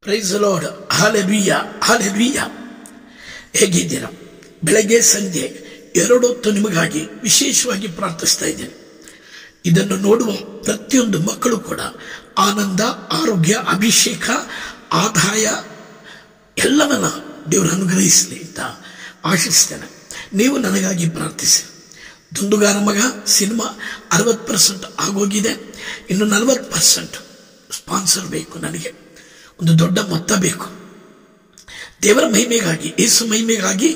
Price the Lord. Hallelujah, hallelujah. ಹೇಗಿದ್ದೀರಾ? ಬೆಳಗ್ಗೆ ಸಂಜೆ ಎರಡೊತ್ತು ನಿಮಗಾಗಿ ವಿಶೇಷವಾಗಿ ಪ್ರಾರ್ಥಿಸ್ತಾ ಇದ್ದೇನೆ. ಇದನ್ನು ನೋಡುವ ಪ್ರತಿಯೊಂದು ಮಕ್ಕಳು ಕೂಡ ಆನಂದ, ಆರೋಗ್ಯ, ಅಭಿಷೇಕ, ಆದಾಯ ಎಲ್ಲವನ್ನ ದೇವರು ಅನುಗ್ರಹಿಸಲಿ ಅಂತ ಆಶಿಸ್ತೇನೆ. ನೀವು ನನಗಾಗಿ ಪ್ರಾರ್ಥಿಸಿ. ದುಂದುಗಾರ ಮಗ ಸಿನಿಮಾ 60% ಆಗೋಗಿದೆ. ಇನ್ನು 40% ಸ್ಪಾನ್ಸರ್ ಬೇಕು. ನನಗೆ ಒಂದು ದೊಡ್ಡ ಮೊತ್ತ ಬೇಕು. ದೇವರ ಮಹಿಮೆಗಾಗಿ, ಯೇಸು ಮಹಿಮೆಗಾಗಿ.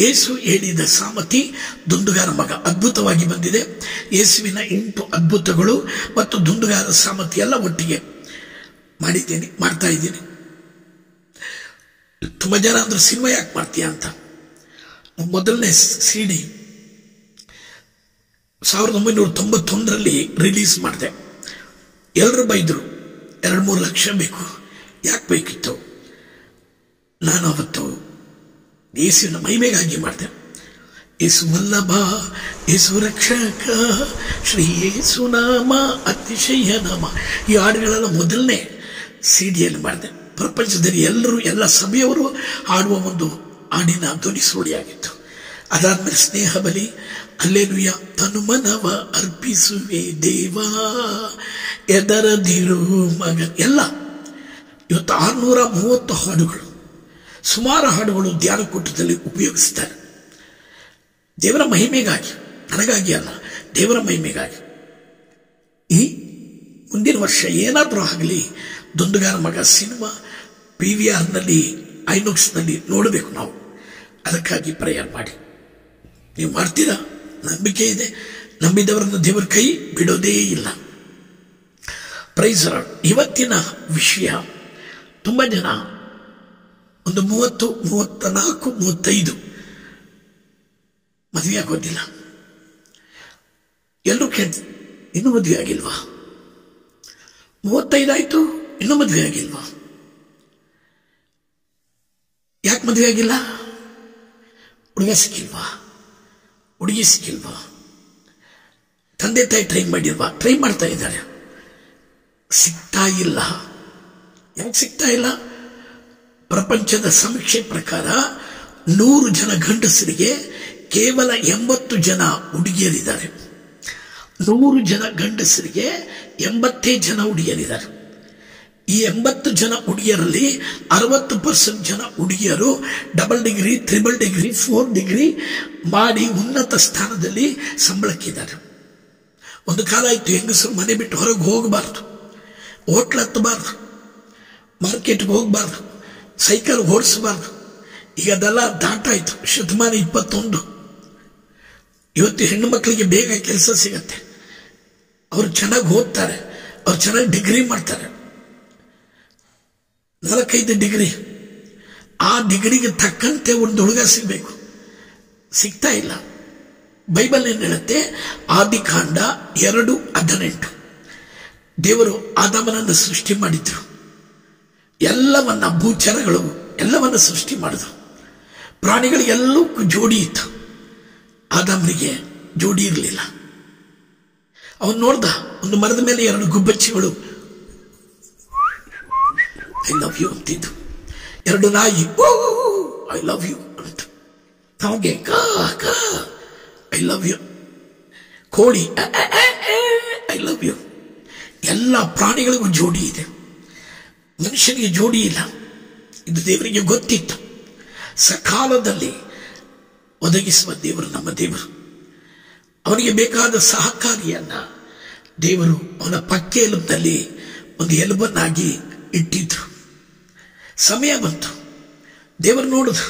ಯೇಸು ಹೇಳಿದ ಸಾಮತಿ ದುಂದುಗಾರ ಮಗ ಅದ್ಭುತವಾಗಿ ಬಂದಿದೆ. ಯೇಸುವಿನ 8 ಅದ್ಭುತಗಳು ಮತ್ತು ದುಂದುಗಾರ ಸಾಮತಿ ಎಲ್ಲ ಒಟ್ಟಿಗೆ ಮಾಡ್ತಾ ಇದ್ದೀನಿ. ತುಂಬ ಜನ ಅಂದ್ರೆ ಸಿನಿಮಾ ಯಾಕೆ ಮಾಡ್ತೀಯ ಅಂತ. ಮೊದಲನೇ CD 1991ರಲ್ಲಿ ರಿಲೀಸ್ ಮಾಡಿದೆ. ಎಲ್ಲರೂ ಬೈದರು, 2-3 ಲಕ್ಷ ಬೇಕು. ಯಾಕೆ ಬೇಕಿತ್ತು? ನಾನು ಅವತ್ತು ಯೇಸುವಿನ ಮಹಿಮೆಗಾಗಿ ಮಾಡಿದೆ. ಯೇಸು ವಲ್ಲಭ, ಯೇಸು ರಕ್ಷಕ, ಶ್ರೀ ಯೇಸು ನಾಮ ಅತಿಶಯ ನಾಮ, ಈ ಹಾಡುಗಳೆಲ್ಲ ಮೊದಲನೇ CD ಮಾಡಿದೆ. ಪ್ರಪಂಚದಲ್ಲಿ ಎಲ್ಲರೂ, ಎಲ್ಲ ಸಭೆಯವರು ಹಾಡುವ ಒಂದು ಹಾಡಿನ ಧ್ವನಿ ಸುಳಿಯಾಗಿತ್ತು. ಅದಾದ್ಮೇಲೆ ಸ್ನೇಹ ಬಲಿ, ಹಲ್ಲೆಲೂಯ, ತನುಮನವ ಅರ್ಪಿಸುವೆ ದೇವಾ, ಎದರದಿರು ಮಗ, ಎಲ್ಲ. ಇವತ್ತು 630 ಹಾಡುಗಳು, ಸುಮಾರು ಹಾಡುಗಳು ಧ್ಯಾನಕೂಟದಲ್ಲಿ ಉಪಯೋಗಿಸ್ತಾರೆ. ದೇವರ ಮಹಿಮೆಗಾಗಿ, ನನಗಾಗಿ ಅಲ್ಲ, ದೇವರ ಮಹಿಮೆಗಾಗಿ. ಈ ಮುಂದಿನ ವರ್ಷ ಏನಾದರೂ ಆಗಲಿ, ದುಂದುಗಾರ ಮಗ ಸಿನಿಮಾ PVRನಲ್ಲಿ, ಐನೋಕ್ಸ್ನಲ್ಲಿ ನೋಡಬೇಕು ನಾವು. ಅದಕ್ಕಾಗಿ ಪ್ರೇಯರ್ ಮಾಡಿ. ನೀವು ಮಾಡ್ತೀರಾ? ನಂಬಿಕೆ ಇದೆ. ನಂಬಿದವರನ್ನು ದೇವರ ಕೈ ಬಿಡೋದೇ ಇಲ್ಲ. Praise Lord. ಇವತ್ತಿನ ವಿಷಯ, ತುಂಬ ಜನ ಒಂದು 30, 34, 35 ಮದುವೆ ಆಗೋದಿಲ್ಲ. ಎಲ್ಲರೂ ಕೇಳ್ತಾರೆ, ಇನ್ನೂ ಮದುವೆ ಆಗಿಲ್ವಾ? 35 ಆಯ್ತು, ಇನ್ನೂ ಮದುವೆ ಆಗಿಲ್ವಾ? ಯಾಕೆ ಮದುವೆ ಆಗಿಲ್ಲ? ಹುಡುಗ ಸಿಕ್ಕಿಲ್ವಾ? ಹುಡುಗಿ ಸಿಕ್ಕಿಲ್ವಾ? ತಂದೆ ತಾಯಿ ಟ್ರೈ ಮಾಡಿಲ್ವಾ? ಟ್ರೈ ಮಾಡ್ತಾ ಇದ್ದಾರೆ, ಸಿಗ್ತಾ ಇಲ್ಲ. ಯಾಕೆ ಸಿಗ್ತಾ ಇಲ್ಲ? ಪ್ರಪಂಚದ ಸಮೀಕ್ಷೆ ಪ್ರಕಾರ 100 ಜನ ಗಂಡಸರಿಗೆ ಕೇವಲ 80 ಜನ ಹುಡುಗಿಯರಿದ್ದಾರೆ. 100 ಜನ ಗಂಡಸರಿಗೆ 80 ಜನ ಹುಡುಗಿಯರಿದ್ದಾರೆ. ಈ 80 ಜನ ಹುಡುಗಿಯರಲ್ಲಿ 60% ಜನ ಹುಡುಗಿಯರು ಡಬಲ್ ಡಿಗ್ರಿ, 3 ಡಿಗ್ರಿ, 4 ಡಿಗ್ರಿ ಮಾಡಿ ಉನ್ನತ ಸ್ಥಾನದಲ್ಲಿ ಸಂಬಳಕ್ಕಿದ್ದಾರೆ. ಒಂದು ಕಾಲ ಇತ್ತು, ಹೆಂಗಸರು ಮನೆ ಬಿಟ್ಟು ಹೊರಗೆ ಹೋಗಬಾರ್ದು, ಹೋಟ್ಲ್ ಹತ್ತಬಾರ್ದು, ಮಾರ್ಕೆಟ್ಗೆ ಹೋಗಬಾರ್ದು, ಸೈಕಲ್ ಓಡಿಸಬಾರ್ದು. ಈಗ ಅದೆಲ್ಲ ದಾಟಾಯ್ತು. ಶತಮಾನ 21. ಇವತ್ತು ಹೆಣ್ಣು ಮಕ್ಕಳಿಗೆ ಬೇಗ ಕೆಲಸ ಸಿಗತ್ತೆ. ಅವರು ಚೆನ್ನಾಗಿ ಓದ್ತಾರೆ, ಅವ್ರು ಚೆನ್ನಾಗಿ ಡಿಗ್ರಿ ಮಾಡ್ತಾರೆ. 4-5 ಡಿಗ್ರಿ, ಆ ಡಿಗ್ರಿಗೆ ತಕ್ಕಂತೆ ಒಂದು ಹುಡುಗ ಸಿಗಬೇಕು, ಸಿಗ್ತಾ ಇಲ್ಲ. ಬೈಬಲ್ ಏನ್ ಹೇಳುತ್ತೆ? ಆದಿಕಾಂಡ 2:18 ದೇವರು ಆದಾಮನನ್ನು ಸೃಷ್ಟಿ ಮಾಡಿದ್ರು. ಎಲ್ಲವನ್ನ, ಭೂಚರಗಳು ಎಲ್ಲವನ್ನ ಸೃಷ್ಟಿ ಮಾಡಿದ್ರು. ಪ್ರಾಣಿಗಳಿಗೆಲ್ಲಕ್ಕೂ ಜೋಡಿ ಇತ್ತು. ಆದಾಮನಿಗೆ ಜೋಡಿ ಇರಲಿಲ್ಲ. ಅವನು ನೋಡ್ದ, ಒಂದು ಮರದ ಮೇಲೆ 2 ಗುಬ್ಬಚ್ಚಿಗಳು ಐ ಲವ್ ಯು ಅಂತಿದ್ದು, 2 ನಾಯಿ ಐ ಲವ್ ಯು ಅಂತ, ಹಾಗೆ ಐ ಲವ್ ಯು, ಕೋಳಿ ಐ ಲವ್ ಯು. ಎಲ್ಲ ಪ್ರಾಣಿಗಳಿಗೂ ಜೋಡಿ ಇದೆ, ಮನುಷ್ಯನಿಗೆ ಜೋಡಿ ಇಲ್ಲ. ಇದು ದೇವರಿಗೆ ಗೊತ್ತಿತ್ತು. ಸಕಾಲದಲ್ಲಿ ಒದಗಿಸುವ ದೇವರು ನಮ್ಮ ದೇವರು. ಅವನಿಗೆ ಬೇಕಾದ ಸಹಕಾರಿಯನ್ನ ದೇವರು ಅವನ ಪಕ್ಕೆ ಎಲುಬಿನಲ್ಲಿ ಒಂದು ಎಲುಬನ್ನಾಗಿ ಇಟ್ಟಿದ್ರು. ಸಮಯ ಬಂತು, ದೇವರು ನೋಡಿದ್ರು.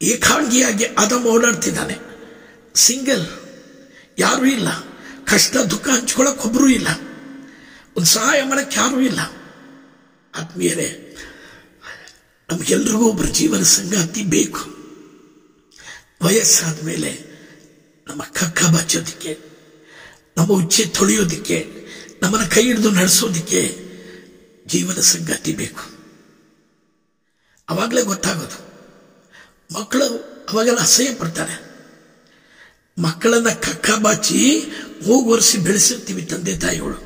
ಏಕಾಂಗಿಯಾಗಿ ಆದಾಮ ಓಡಾಡ್ತಿದ್ದಾನೆ, ಸಿಂಗಲ್, ಯಾರೂ ಇಲ್ಲ. ಕಷ್ಟ ದುಃಖ ಹಂಚ್ಕೊಳ್ಳೋಕೆ ಒಬ್ಬರೂ ಇಲ್ಲ, ಒಂದು ಸಹಾಯ ಮಾಡಕ್ಕೆ ಯಾರೂ ಇಲ್ಲ. ಆತ್ಮೀಯರೇ, ನಮಗೆಲ್ರಿಗೂ ಒಬ್ಬರು ಜೀವನ ಸಂಗಾತಿ ಬೇಕು. ವಯಸ್ಸಾದ ಮೇಲೆ ನಮ್ಮ ಕಕ್ಕ ಬಚ್ಚೋದಿಕ್ಕೆ, ನಮ್ಮ ಉಚ್ಚೆ ತೊಳೆಯೋದಿಕ್ಕೆ, ನಮ್ಮನ್ನ ಕೈ ಹಿಡಿದು ನಡೆಸೋದಿಕ್ಕೆ ಜೀವನ ಸಂಗಾತಿ ಬೇಕು. ಅವಾಗಲೇ ಗೊತ್ತಾಗೋದು. ಮಕ್ಕಳು ಅವಾಗೆಲ್ಲ ಅಸಹ್ಯ ಪಡ್ತಾರೆ. ಮಕ್ಕಳನ್ನ ಕಕ್ಕ ಬಾಚಿ ಹೋಗುವರಿಸಿ ಬೆಳೆಸಿರ್ತೀವಿ ತಂದೆ ತಾಯಿಗಳು.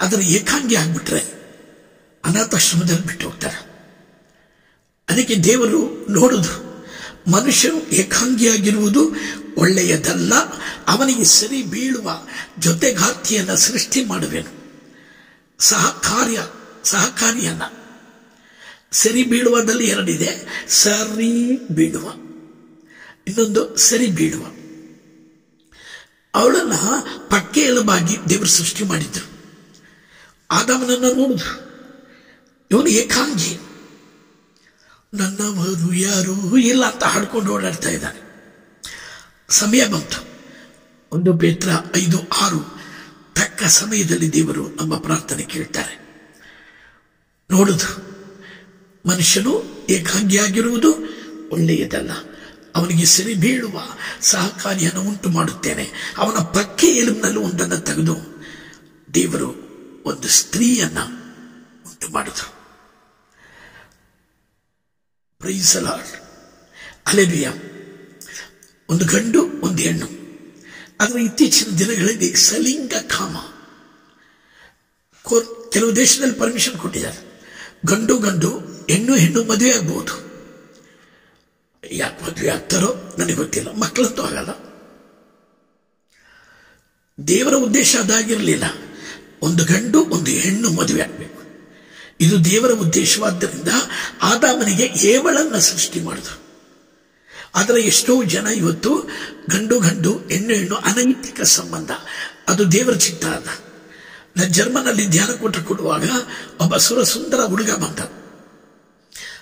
ಅದರ ಏಕಾಂಗಿ ಆಗ್ಬಿಟ್ರೆ ಅನಾಥಾಶ್ರಮದಲ್ಲಿ ಬಿಟ್ಟು ಹೋಗ್ತಾರೆ. ಅದಕ್ಕೆ ದೇವರು ನೋಡುದು, ಮನುಷ್ಯನು ಏಕಾಂಗಿಯಾಗಿರುವುದು ಒಳ್ಳೆಯದಲ್ಲ, ಅವನಿಗೆ ಸರಿ ಬೀಳುವ ಜೊತೆಗಾರ್ತಿಯನ್ನ ಸೃಷ್ಟಿ ಮಾಡುವೆನು. ಸಹಕಾರಿಯನ್ನ. ಸರಿ ಬೀಳುವದಲ್ಲಿ ಎರಡಿದೆ, ಸರಿ ಬೀಳುವ, ಇನ್ನೊಂದು ಸರಿ ಬೀಳುವ. ಅವಳನ್ನ ಪಕ್ಕೆ ಎಲುಬಾಗಿ ದೇವರು ಸೃಷ್ಟಿ ಮಾಡಿದ್ರು. ಆದಾಮನನ್ನ ನೋಡಿದ್ರು, ಇವನು ಏಕಾಂಗಿ, ನನ್ನವರು ಯಾರೂ ಇಲ್ಲ ಅಂತ ಹಾಡ್ಕೊಂಡು ಓಡಾಡ್ತಾ ಇದ್ದಾನೆ. ಸಮಯ ಬಂತು. 1 ಪೇತ್ರ 5:6, ತಕ್ಕ ಸಮಯದಲ್ಲಿ ದೇವರು ನಮ್ಮ ಪ್ರಾರ್ಥನೆ ಕೇಳ್ತಾರೆ. ನೋಡುದು, ಮನುಷ್ಯನು ಏಕಾಂಗಿಯಾಗಿರುವುದು ಒಳ್ಳೆಯದಲ್ಲ, ಅವನಿಗೆ ಸರಿ ಬೀಳುವ ಸಹಕಾರಿಯನ್ನು ಉಂಟು ಮಾಡುತ್ತೇನೆ. ಅವನ ಪಕ್ಕೆ ಎಲುಬಿನಲ್ಲಿ ಒಂದನ್ನು ತೆಗೆದು ದೇವರು ಒಂದು ಸ್ತ್ರೀಯನ್ನ ಉಂಟು ಮಾಡಿದ್ರು. Praise the Lord, hallelujah. ಒಂದು ಗಂಡು ಒಂದು ಹೆಣ್ಣು. ಆದರೆ ಇತ್ತೀಚಿನ ದಿನಗಳಲ್ಲಿ ಸಲಿಂಗ ಕಾಮ, ಕೆಲವು ದೇಶದಲ್ಲಿ ಪರ್ಮಿಷನ್ ಕೊಟ್ಟಿದ್ದಾರೆ, ಗಂಡು ಗಂಡು ಹೆಣ್ಣು ಹೆಣ್ಣು ಮದುವೆ ಆಗ್ಬಹುದು. ಯಾಕೆ ಮದುವೆ ಆಗ್ತಾರೋ ನನಗೆ ಗೊತ್ತಿಲ್ಲ, ಮಕ್ಕಳಂತೂ ಆಗಲ್ಲ. ದೇವರ ಉದ್ದೇಶ ಅದಾಗಿರಲಿಲ್ಲ, ಒಂದು ಗಂಡು ಒಂದು ಹೆಣ್ಣು ಮದುವೆ ಆಗಬೇಕು. ಇದು ದೇವರ ಉದ್ದೇಶವಾದ್ದರಿಂದ ಆದಾಮನಿಗೆ ಏವಳನ್ನ ಸೃಷ್ಟಿ ಮಾಡಿದ್ರು. ಆದರೆ ಎಷ್ಟೋ ಜನ ಇವತ್ತು ಗಂಡು ಗಂಡು ಹೆಣ್ಣು ಹೆಣ್ಣು ಅನೈತಿಕ ಸಂಬಂಧ, ಅದು ದೇವರ ಚಿತ್ತ ಅಲ್ಲ. ನಾನು ಜರ್ಮನಲ್ಲಿ ಧ್ಯಾನ ಕೊಡುವಾಗ ಒಬ್ಬ ಸುಂದರ ಹುಡುಗ ಬಂದ.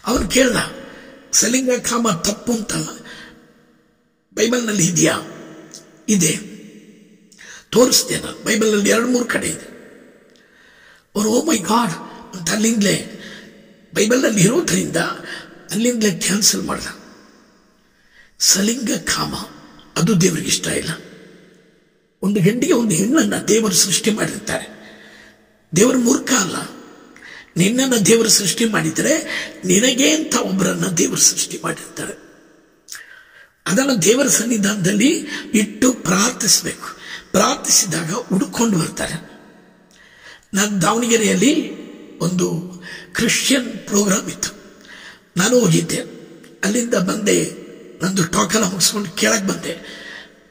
ಅವನು ಕೇಳ್ದ, ಸಲಿಂಗ ಕಾಮ ತಪ್ಪು ಅಂತ ಬೈಬಲ್ನಲ್ಲಿ ಇದೆಯಾ? ಇದೆ, ತೋರಿಸ್ತೇನೆ. ಬೈಬಲ್ನಲ್ಲಿ 2-3 ಕಡೆ ಇದೆ. ಅವರು ಓ ಮೈ ಗಾಡ್ ಅಂತ ಅಲ್ಲಿಂದಲೇ ಬೈಬಲ್ನಲ್ಲಿ ಇರೋದ್ರಿಂದ ಅಲ್ಲಿಂದಲೇ ಕ್ಯಾನ್ಸಲ್ ಮಾಡ್ದ. ಸಲಿಂಗ ಕಾಮ ಅದು ದೇವರಿಗೆ ಇಷ್ಟ ಇಲ್ಲ. ಒಂದು ಗಂಡಿಗೆ ಒಂದು ಹೆಣ್ಣನ್ನ ದೇವರು ಸೃಷ್ಟಿ ಮಾಡಿರ್ತಾರೆ. ದೇವರು ಮೂರ್ಖ ಅಲ್ಲ. ನಿನ್ನನ್ನು ದೇವರು ಸೃಷ್ಟಿ ಮಾಡಿದರೆ ನಿನಗೆ ಅಂತ ಒಬ್ಬರನ್ನ ದೇವರು ಸೃಷ್ಟಿ ಮಾಡಿರ್ತಾರೆ. ಅದನ್ನು ದೇವರ ಸನ್ನಿಧಾನದಲ್ಲಿ ಇಟ್ಟು ಪ್ರಾರ್ಥಿಸಬೇಕು. ಪ್ರಾರ್ಥಿಸಿದಾಗ ಹುಡುಕೊಂಡು ಬರ್ತಾರೆ. ನಾನು ದಾವಣಗೆರೆಯಲ್ಲಿ ಒಂದು ಕ್ರಿಶ್ಚಿಯನ್ ಪ್ರೋಗ್ರಾಮ್ ಇತ್ತು, ನಾನು ಹೋಗಿದ್ದೆ. ಅಲ್ಲಿಂದ ಬಂದೆ, ನಂದು ಟಾಕೆಲ್ಲ ಮುಗಿಸ್ಕೊಂಡು ಕೆಳಗೆ ಬಂದೆ.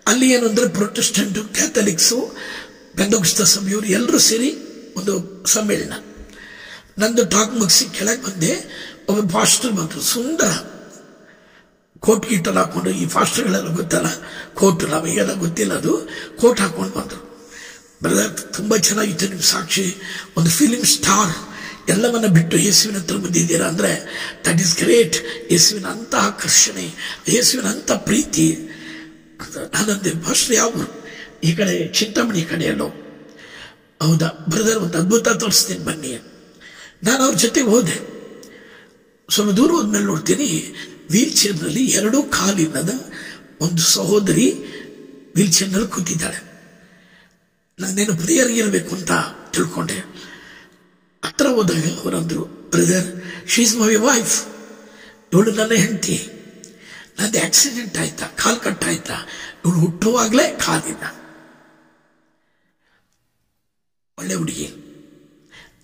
ಅಲ್ಲಿ ಏನಂದ್ರೆ ಪ್ರೊಟೆಸ್ಟೆಂಟು, ಕ್ಯಾಥಲಿಕ್ಸು, ಪೆಂದೆಕೋಸ್ತ ಸಭೆಯವರು ಎಲ್ಲರೂ ಸೇರಿ ಒಂದು ಸಮ್ಮೇಳನ. ನಂದು ಟಾಕ್ ಮುಗಿಸಿ ಕೆಳಗೆ ಬಂದೆ. ಒಬ್ಬ ಫಾಸ್ಟರ್ ಬಂದರು, ಸುಂದರ ಕೋಟ್ ಗೀಟಲ್ಲಿ ಹಾಕೊಂಡು, ಈ ಫಾಸ್ಟರ್ಗಳೆಲ್ಲ ಗೊತ್ತಲ್ಲ, ಕೋಟು ನಮಗೆಲ್ಲ ಗೊತ್ತಿಲ್ಲ, ಅದು ಕೋಟ್ ಹಾಕೊಂಡು ಬಂದರು. ಬ್ರದರ್ ತುಂಬ ಚೆನ್ನಾಗಿತ್ತು ನಿಮ್ಮ ಸಾಕ್ಷಿ, ಒಂದು ಫಿಲಿಮ್ ಸ್ಟಾರ್, ಎಲ್ಲವನ್ನ ಬಿಟ್ಟು ಯೇಸುವಿನ ಹತ್ರ ಬಂದಿದ್ದೀರಾ ಅಂದರೆ ದಟ್ ಈಸ್ ಗ್ರೇಟ್. ಯೇಸುವಿನ ಅಂತ ಆಕರ್ಷಣೆ, ಯೇಸುವಿನ ಅಂತ ಪ್ರೀತಿ. ನಾನಂದೆ, ಫಾಸ್ಟರ್ ಯಾವ ಈ ಕಡೆ ಚಿಂತಾಮಣಿ ಕಡೆ ಎಲ್ಲೋ? ಹೌದಾ ಬ್ರದರ್, ಒಂದು ಅದ್ಭುತ ತೋರಿಸ್ತೀನಿ ಬನ್ನಿ. ನಾನು ಅವ್ರ ಜೊತೆಗೆ ಹೋದೆ. ಸ್ವಲ್ಪ ದೂರ ಹೋದ್ಮೇಲೆ ನೋಡ್ತೀನಿ, ವೀಲ್ ಚೇರ್ನಲ್ಲಿ 2 ಕಾಲಿಲ್ಲದ ಒಂದು ಸಹೋದರಿ ವೀಲ್ ಚೇರ್ನಲ್ಲಿ ಕೂತಿದ್ದಾಳೆ. ನಾನೇನು ಪ್ರೇಯರ್ಗೆ ಇರಬೇಕು ಅಂತ ತಿಳ್ಕೊಂಡೆ. ಹತ್ರ ಹೋದಾಗ ಅವರಂದ್ರು, brother she is my wife, ಇವಳು ನನ್ನ ಹೆಂಡತಿ. ನಂದು ಆಕ್ಸಿಡೆಂಟ್ ಆಯ್ತಾ, ಕಾಲು ಕಟ್ಟಾಯ್ತಾ, ಇವಳು ಹುಟ್ಟುವಾಗಲೇ ಕಾಲಿಲ್ಲ. ಒಳ್ಳೆ ಹುಡುಗಿ,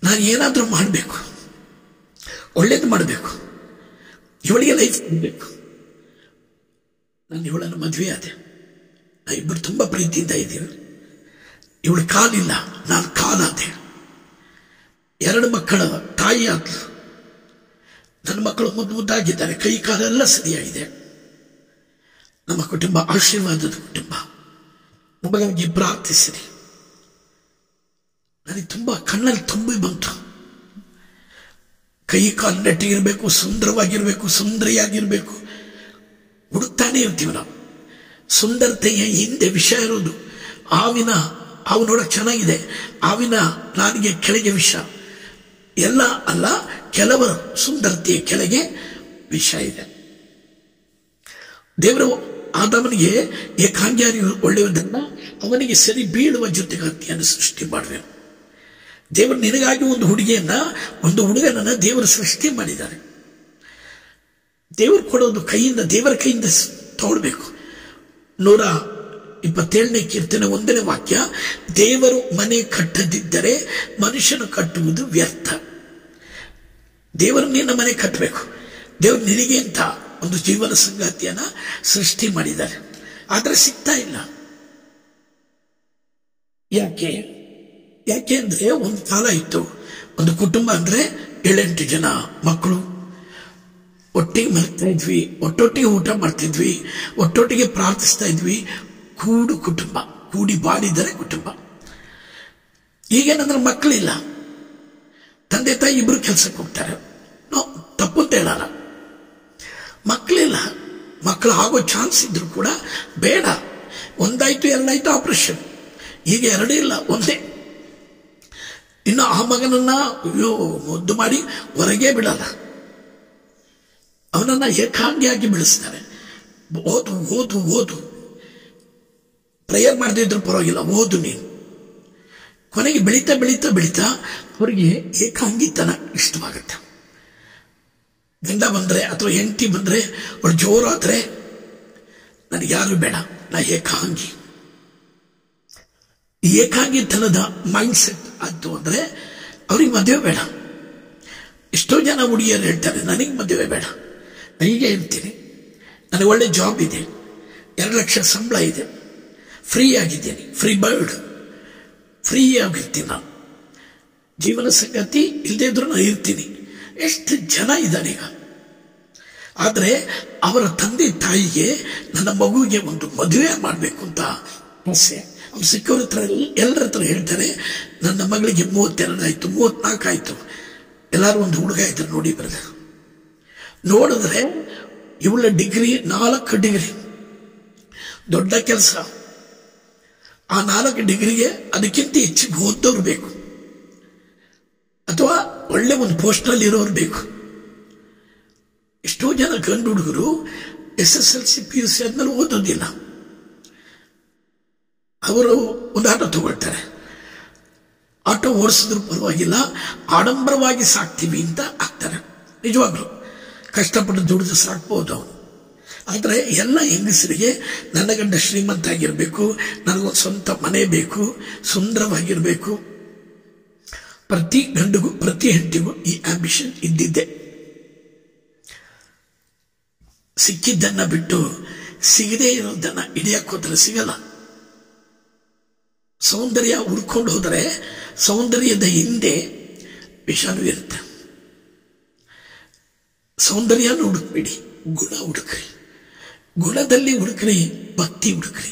ನಾನು ಏನಾದರೂ ಮಾಡಬೇಕು, ಒಳ್ಳೇದು ಮಾಡಬೇಕು, ಇವಳಿಗೆ ಲೈಫ್ ಕೊಡಬೇಕು. ನಾನು ಇವಳನ್ನು ಮದುವೆ ಆದೆ. ಇಬ್ಬರು ತುಂಬ ಪ್ರೀತಿಯಿಂದ ಇದ್ದೀವಿ. ಇವಳು ಕಾಲಿಲ್ಲ, ನಾನು ಕಾಲಾದೆ. 2 ಮಕ್ಕಳ ತಾಯಿ ಆದ್ಲು. ನನ್ನ ಮಕ್ಕಳು ಮುದ್ದಾಗಿದ್ದಾರೆ, ಕೈ ಕಾಲೆಲ್ಲ ಸರಿಯಾಗಿದೆ. ನಮ್ಮ ಕುಟುಂಬ ಆಶೀರ್ವಾದದ ಕುಟುಂಬ. ಮಗನಿಗೆ ಪ್ರಾರ್ಥಿಸಿದೆ. ನನಗೆ ತುಂಬ ಕಣ್ಣಲ್ಲಿ ತುಂಬಿ ಬಂತು. ಕೈ ಕಾಲು ನೆಟ್ಟಿಗಿರ್ಬೇಕು, ಸುಂದರವಾಗಿರ್ಬೇಕು, ಸುಂದರಿಯಾಗಿರ್ಬೇಕು, ಹುಡುಕ್ತಾನೆ ಇರ್ತೀವಿ ನಾವು. ಸುಂದರತೆಯ ಹಿಂದೆ ವಿಷ ಇರೋದು. ಹಾವು ನೋಡಕ್ ಚೆನ್ನಾಗಿದೆ, ಹಾವಿನ ನಾಲಿಗೆ ಕೆಳಗೆ ವಿಷ ಎಲ್ಲ ಅಲ್ಲ, ಕೆಲವರ ಸುಂದರತೆಯ ಕೆಳಗೆ ವಿಷ ಇದೆ. ದೇವರು ಆದವನಿಗೆ ಏಕಾಂಗಿಯಾಗಿ ಒಳ್ಳೆಯದನ್ನ, ಅವನಿಗೆ ಸರಿ ಬೀಳುವ ಜೊತೆಗಾತಿಯನ್ನು ಸೃಷ್ಟಿ ಮಾಡುವೆನು. ದೇವರು ನಿನಗಾಗಿ ಒಂದು ಹುಡುಗಿಯನ್ನ, ಒಂದು ಹುಡುಗನನ್ನ ದೇವರು ಸೃಷ್ಟಿ ಮಾಡಿದ್ದಾರೆ. ದೇವರು ಕೊಡೋದು ಕೈಯಿಂದ, ದೇವರ ಕೈಯಿಂದ ತಗೊಳ್ಬೇಕು. 127ನೇ ಕೀರ್ತನೆ 1ನೇ ವಾಕ್ಯ, ದೇವರು ಮನೆ ಕಟ್ಟದಿದ್ದರೆ ಮನುಷ್ಯನು ಕಟ್ಟುವುದು ವ್ಯರ್ಥ. ದೇವರು ನಿನ್ನ ಮನೆ ಕಟ್ಟಬೇಕು. ದೇವರು ನಿನಗೆ ಅಂತ ಒಂದು ಜೀವನ ಸಂಗಾತಿಯನ್ನ ಸೃಷ್ಟಿ ಮಾಡಿದ್ದಾರೆ. ಆದ್ರೆ ಸಿಗ್ತಾ ಇಲ್ಲ. ಯಾಕೆ ಅಂದ್ರೆ ಒಂದು ಕಾಲ ಇತ್ತು, ಒಂದು ಕುಟುಂಬ ಅಂದ್ರೆ 7-8 ಜನ ಮಕ್ಕಳು, ಒಟ್ಟಿಗೆ ಮಲಗ್ತಾ ಇದ್ವಿ, ಒಟ್ಟೊಟ್ಟಿಗೆ ಊಟ ಮಾಡ್ತಿದ್ವಿ, ಒಟ್ಟೊಟ್ಟಿಗೆ ಪ್ರಾರ್ಥಿಸ್ತಾ ಇದ್ವಿ. ಕೂಡು ಕುಟುಂಬ, ಕೂಡಿ ಬಾಡಿದರೆ ಕುಟುಂಬ. ಈಗೇನಂದ್ರೆ ಮಕ್ಕಳಿಲ್ಲ, ತಂದೆ ತಾಯಿ ಇಬ್ರು ಕೆಲಸಕ್ಕೆ ಹೋಗ್ತಾರೆ. ತಪ್ಪು ಅಂತ ಹೇಳಲ್ಲ, ಮಕ್ಕಳಿಲ್ಲ. ಮಕ್ಕಳು ಆಗೋ ಚಾನ್ಸ್ ಇದ್ರು ಕೂಡ ಬೇಡ. ಒಂದಾಯ್ತು ಎರಡಾಯ್ತು ಆಪರೇಷನ್. ಈಗ 2 ಇಲ್ಲ, ಒಂದೇ. ಇನ್ನು ಆ ಮಗನನ್ನ ಮುದ್ದು ಮಾಡಿ ಹೊರಗೆ ಬಿಡಲ್ಲ, ಅವನನ್ನ ಏಕಾಂಗಿಯಾಗಿ ಬೆಳೆಸ್ತಾರೆ. ಓದು ಓದು ಓದು, ಪ್ರೇಯರ್ ಮಾಡದಿದ್ರು ಪರವಾಗಿಲ್ಲ, ಓದು ನೀನು. ಕೊನೆಗೆ ಬೆಳೀತಾ ಬೆಳೀತಾ ಬೆಳೀತಾ ಅವರಿಗೆ ಏಕಾಂಗಿತನ ಇಷ್ಟವಾಗುತ್ತೆ. ಗಂಡ ಬಂದ್ರೆ ಅಥವಾ ಹೆಂಡತಿ ಬಂದ್ರೆ ಅವಳು ಜೋರಾದ್ರೆ ನನಗೆ ಯಾರು ಬೇಡ, ನಾ ಏಕಾಂಗಿ. ಈ ಏಕಾಂಗಿತನದ ಮೈಂಡ್ ಸೆಟ್ ಆಯ್ತು ಅಂದ್ರೆ ಅವ್ರಿಗೆ ಮದುವೆ ಬೇಡ. ಎಷ್ಟೋ ಜನ ಹುಡುಗಿಯರು ಹೇಳ್ತಾರೆ, ನನಗೆ ಮದುವೆ ಬೇಡ, ಹೀಗೆ ಇರ್ತೀನಿ, ನನಗೆ ಒಳ್ಳೆ ಜಾಬ್ ಇದೆ, 2 ಲಕ್ಷ ಸಂಬಳ ಇದೆ, ಫ್ರೀ ಆಗಿದ್ದೀನಿ, ಫ್ರೀ ಬರ್ಡ್, ಫ್ರೀ ಆಗಿರ್ತೀನಿ, ನಾನು ಜೀವನ ಸಂಗಾತಿ ಇಲ್ಲದೆ ಇದ್ರು ನಾನು ಇರ್ತೀನಿ. ಎಷ್ಟು ಜನ ಇದ್ದಾರೆ ಈಗ. ಆದರೆ ಅವರ ತಂದೆ ತಾಯಿಗೆ ನನ್ನ ಮಗುವಿಗೆ ಒಂದು ಮದುವೆ ಮಾಡಬೇಕು ಅಂತ ಆಸೆ. ಅವ್ರು ಸಿಕ್ಕವ್ರ ಹತ್ರ ಎಲ್ಲರ ಹತ್ರ ಹೇಳ್ತಾರೆ, ನನ್ನ ಮಗಳಿಗೆ 32 ಆಯ್ತು, 34 ಆಯ್ತು, ಎಲ್ಲರೂ ಒಂದು ಹುಡುಗ ಇದ್ರು ನೋಡಿ ಬ್ರದರ್. ನೋಡಿದ್ರೆ ಇವಳ ಡಿಗ್ರಿ 4 ಡಿಗ್ರಿ, ದೊಡ್ಡ ಕೆಲಸ. ಆ 4 ಡಿಗ್ರಿಗೆ ಅದಕ್ಕಿಂತ ಹೆಚ್ಚಿಗೆ ಓದೋರು ಬೇಕು, ಅಥವಾ ಒಳ್ಳೆ ಒಂದು ಪೋಸ್ಟ್ನಲ್ಲಿ ಇರೋರು ಬೇಕು. ಎಷ್ಟೋ ಜನ ಗಂಡು ಹುಡುಗರು SSLC PUC ಆದ್ಮೇಲೆ ಓದೋದಿಲ್ಲ. ಅವರು ಒಂದು ಆಟೋ ತಗೊಳ್ತಾರೆ, ಆಟೋ ಓಡಿಸಿದ್ರು ಪರವಾಗಿಲ್ಲ, ಆಡಂಬರವಾಗಿ ಸಾಕ್ತೀವಿ ಅಂತ ಆಗ್ತಾರೆ. ನಿಜವಾಗ್ಲು ಕಷ್ಟಪಟ್ಟು ದುಡಿದು ಸಾಕ್ಬೋದು ಅವನು. ಆದರೆ ಎಲ್ಲ ಹೆಂಗಸರಿಗೆ ನನ್ನ ಗಂಡ ಶ್ರೀಮಂತ ಆಗಿರಬೇಕು, ನನಗೊಂದು ಸ್ವಂತ ಮನೆ ಬೇಕು, ಸುಂದರವಾಗಿರಬೇಕು. ಪ್ರತಿ ಗಂಡಿಗೂ ಪ್ರತಿ ಹೆಂಡತಿಗೂ ಈ ಆಂಬಿಷನ್ ಇದ್ದಿದ್ದೆ. ಸಿಕ್ಕಿದ್ದನ್ನ ಬಿಟ್ಟು ಸಿಗದೇ ಇರೋದನ್ನ ಹಿಡಿಯಕ್ಕೆ ಹೋದ್ರೆ ಸಿಗಲ್ಲ. ಸೌಂದರ್ಯ ಹುಡ್ಕೊಂಡು ಹೋದರೆ ಸೌಂದರ್ಯದ ಹಿಂದೆ ವಿಷಾನು ಇರುತ್ತೆ. ಸೌಂದರ್ಯನೂ ಹುಡುಕ್ಬೇಡಿ, ಗುಣ ಹುಡುಕ್ರಿ. ಗುಣದಲ್ಲಿ ಹುಡುಕ್ರಿ, ಭಕ್ತಿ ಹುಡುಕ್ರಿ.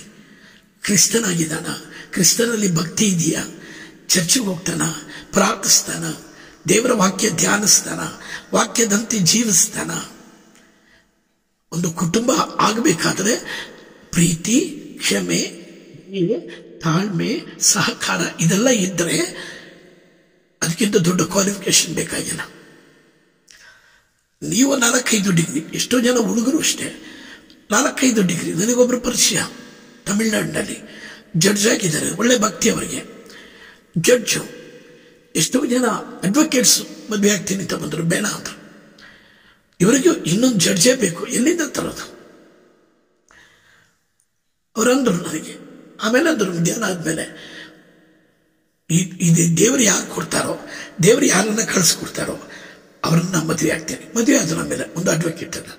ಕ್ರಿಸ್ತನಾಗಿದ್ದಾನ, ಕ್ರಿಸ್ತನಲ್ಲಿ ಭಕ್ತಿ ಇದೆಯಾ, ಚರ್ಚಿಗೆ ಹೋಗ್ತಾನ, ಪ್ರಾರ್ಥಿಸ್ತಾನ, ದೇವರ ವಾಕ್ಯ ಧ್ಯಾನಿಸ್ತಾನ, ವಾಕ್ಯದಂತೆ ಜೀವಿಸ್ತಾನ. ಒಂದು ಕುಟುಂಬ ಆಗಬೇಕಾದ್ರೆ ಪ್ರೀತಿ, ಕ್ಷಮೆ, ತಾಳ್ಮೆ, ಸಹಕಾರ ಇದೆಲ್ಲ ಇದ್ದರೆ ಅದಕ್ಕಿಂತ ದೊಡ್ಡ ಕ್ವಾಲಿಫಿಕೇಶನ್ ಬೇಕಾಗಿಲ್ಲ. ನೀವು 4-5 ಡಿಗ್ರಿ, ಎಷ್ಟೋ ಜನ ಹುಡುಗರು ಅಷ್ಟೇ 4-5 ಡಿಗ್ರಿ. ನನಗೊಬ್ಬರು ಪರಿಚಯ ತಮಿಳುನಾಡಿನಲ್ಲಿ ಜಡ್ಜ್ ಆಗಿದ್ದಾರೆ, ಒಳ್ಳೆ ಭಕ್ತಿ ಅವರಿಗೆ, ಜಡ್ಜು. ಎಷ್ಟೋ ಜನ ಅಡ್ವೊಕೇಟ್ಸ್ ಮದುವೆ ಆಗ್ತೀನಿ ಅಂತ ಬಂದರು, ಬೇಡ ಅಂದರು. ಇವರಿಗೂ ಇನ್ನೊಂದು ಜಡ್ಜೇ ಬೇಕು, ಎಲ್ಲಿಂದ ತರೋದು? ಅವರಂದರು ನನಗೆ. ಆಮೇಲೆ ಅಂದರು, ಧ್ಯಾನ ಆದ್ಮೇಲೆ, ಇದು ದೇವರು ಯಾರು ಕೊಡ್ತಾರೋ, ದೇವರು ಯಾರನ್ನ ಕಳಿಸ್ಕೊಡ್ತಾರೋ ಅವರನ್ನ ಮದುವೆ ಆಗ್ತೇನೆ. ಮದುವೆ ಆದ್ರು ಆಮೇಲೆ ಒಂದು ಅಡ್ವೊಕೇಟ್ ಅಲ್ಲ.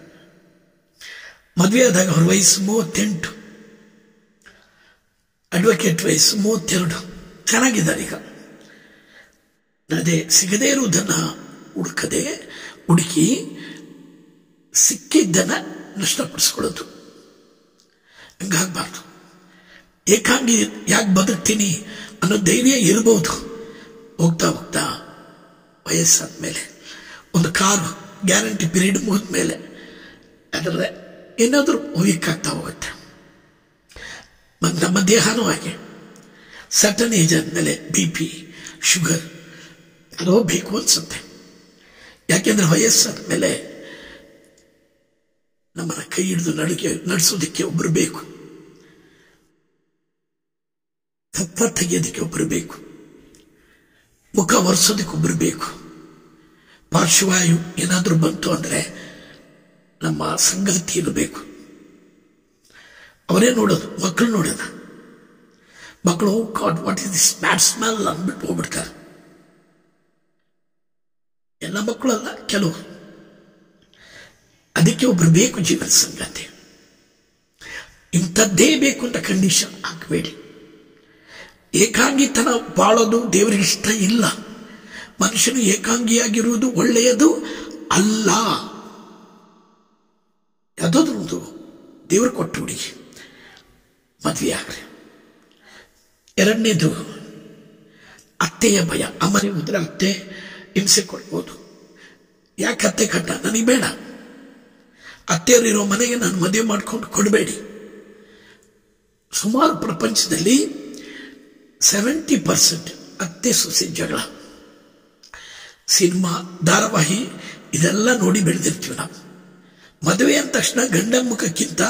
ಮದುವೆ ಆದಾಗ ಅವ್ರ ವಯಸ್ಸು 38, ಅಡ್ವೊಕೇಟ್ ವಯಸ್ಸು 32. ಚೆನ್ನಾಗಿದ್ದಾರೆ ಈಗ. ಅದೇ ಸಿಗದೇ ಇರುವುದನ್ನ ಹುಡುಕಿ ಸಿಕ್ಕಿದ್ದನ್ನ ನಷ್ಟಪಡಿಸ್ಕೊಳ್ಳೋದು, ಹಂಗಾಗಬಾರ್ದು. ಏಕಾಂಗಿ ಯಾಕೆ ಬದುಕ್ತೀನಿ ಅನ್ನೋ ಧೈರ್ಯ ಇರಬಹುದು. ಹೋಗ್ತಾ ಹೋಗ್ತಾ ವಯಸ್ಸಾದ್ಮೇಲೆ, ಒಂದು ಕಾರು ಗ್ಯಾರಂಟಿ ಪೀರಿಯಡ್ ಮುಗಿದ್ಮೇಲೆ ಅದರ ಏನಾದರೂ ವೀಕ್ ಆಗ್ತಾ ಹೋಗುತ್ತೆ. ನಮ್ಮ ದೇಹನೂ ಹಾಗೆ ಸರ್ಟನ್ ಏಜ್ ಆದ್ಮೇಲೆ BP, ಶುಗರ್ ಅದು ಬೇಕು ಅನ್ಸುತ್ತೆ. ಯಾಕೆಂದ್ರೆ ವಯಸ್ಸಾದ್ಮೇಲೆ ನಮ್ಮನ್ನ ಕೈ ಹಿಡಿದು ನಡೆಸೋದಕ್ಕೆ ಒಬ್ಬರು ಬೇಕು, ಕಪ್ಪ ತೆಗೆಯೋದಕ್ಕೆ ಒಬ್ಬರು ಬೇಕು, ಮುಖ ಒರೆಸೋದಕ್ಕೆ ಒಬ್ಬರು ಬೇಕು. ಪಾರ್ಶ್ವವಾಯು ಏನಾದರೂ ಬಂತು ಅಂದ್ರೆ ನಮ್ಮ ಸಂಗಾತಿ ಇರಬೇಕು. ಅವರೇ ನೋಡೋದು, ಮಕ್ಕಳು ನೋಡೋದು. ಮಕ್ಕಳು god what is this bad smell ಅಂದ್ಬಿಟ್ಟು ಹೋಗ್ಬಿಡ್ತಾರೆ. ಎಲ್ಲ ಮಕ್ಕಳಲ್ಲ, ಕೆಲವರು. ಅದಕ್ಕೆ ಒಬ್ರು ಬೇಕು ಜೀವನ ಸಂಗಾತಿ. ಇಂಥದ್ದೇ ಬೇಕು ಅಂತ ಕಂಡೀಷನ್ ಹಾಕಬೇಡಿ. ಏಕಾಂಗಿತನ ಬಾಳೋದು ದೇವರಿಗೆ ಇಷ್ಟ ಇಲ್ಲ. ಮನುಷ್ಯನು ಏಕಾಂಗಿಯಾಗಿರುವುದು ಒಳ್ಳೆಯದು ಅಲ್ಲ. ಯಾವುದಾದ್ರೊಂದು ದೇವರು ಕೊಟ್ಟು ಹುಡುಗಿ ಮದುವೆ ಆಗ್ರಿ. ಎರಡನೇದು ಅತ್ತೆಯ ಭಯ. ಅಮ್ಮನೆ ಹೋದ್ರೆ ಅತ್ತೆ ಹಿಂಸೆ ಕೊಡ್ಬೋದು. ಯಾಕೆ ಅತ್ತೆ ಕಟ್ಟ, ನನಗೆ ಬೇಡ, ಅತ್ತೆಯರಿರೋ ಮನೆಗೆ ನಾನು ಮದುವೆ ಮಾಡ್ಕೊಂಡು ಕೊಡಬೇಡಿ. ಸುಮಾರು ಪ್ರಪಂಚದಲ್ಲಿ 70% ಅತ್ತೆ ಸೊಸೆ ಜಗಳ. ಸಿನಿಮಾ, ಧಾರಾವಾಹಿ ಇದೆಲ್ಲ ನೋಡಿ ಬೆಳೆದಿರ್ತೀವಿ ನಾವು. ಮದುವೆ ಅಂದ ತಕ್ಷಣ ಗಂಡ ಮುಖಕ್ಕಿಂತ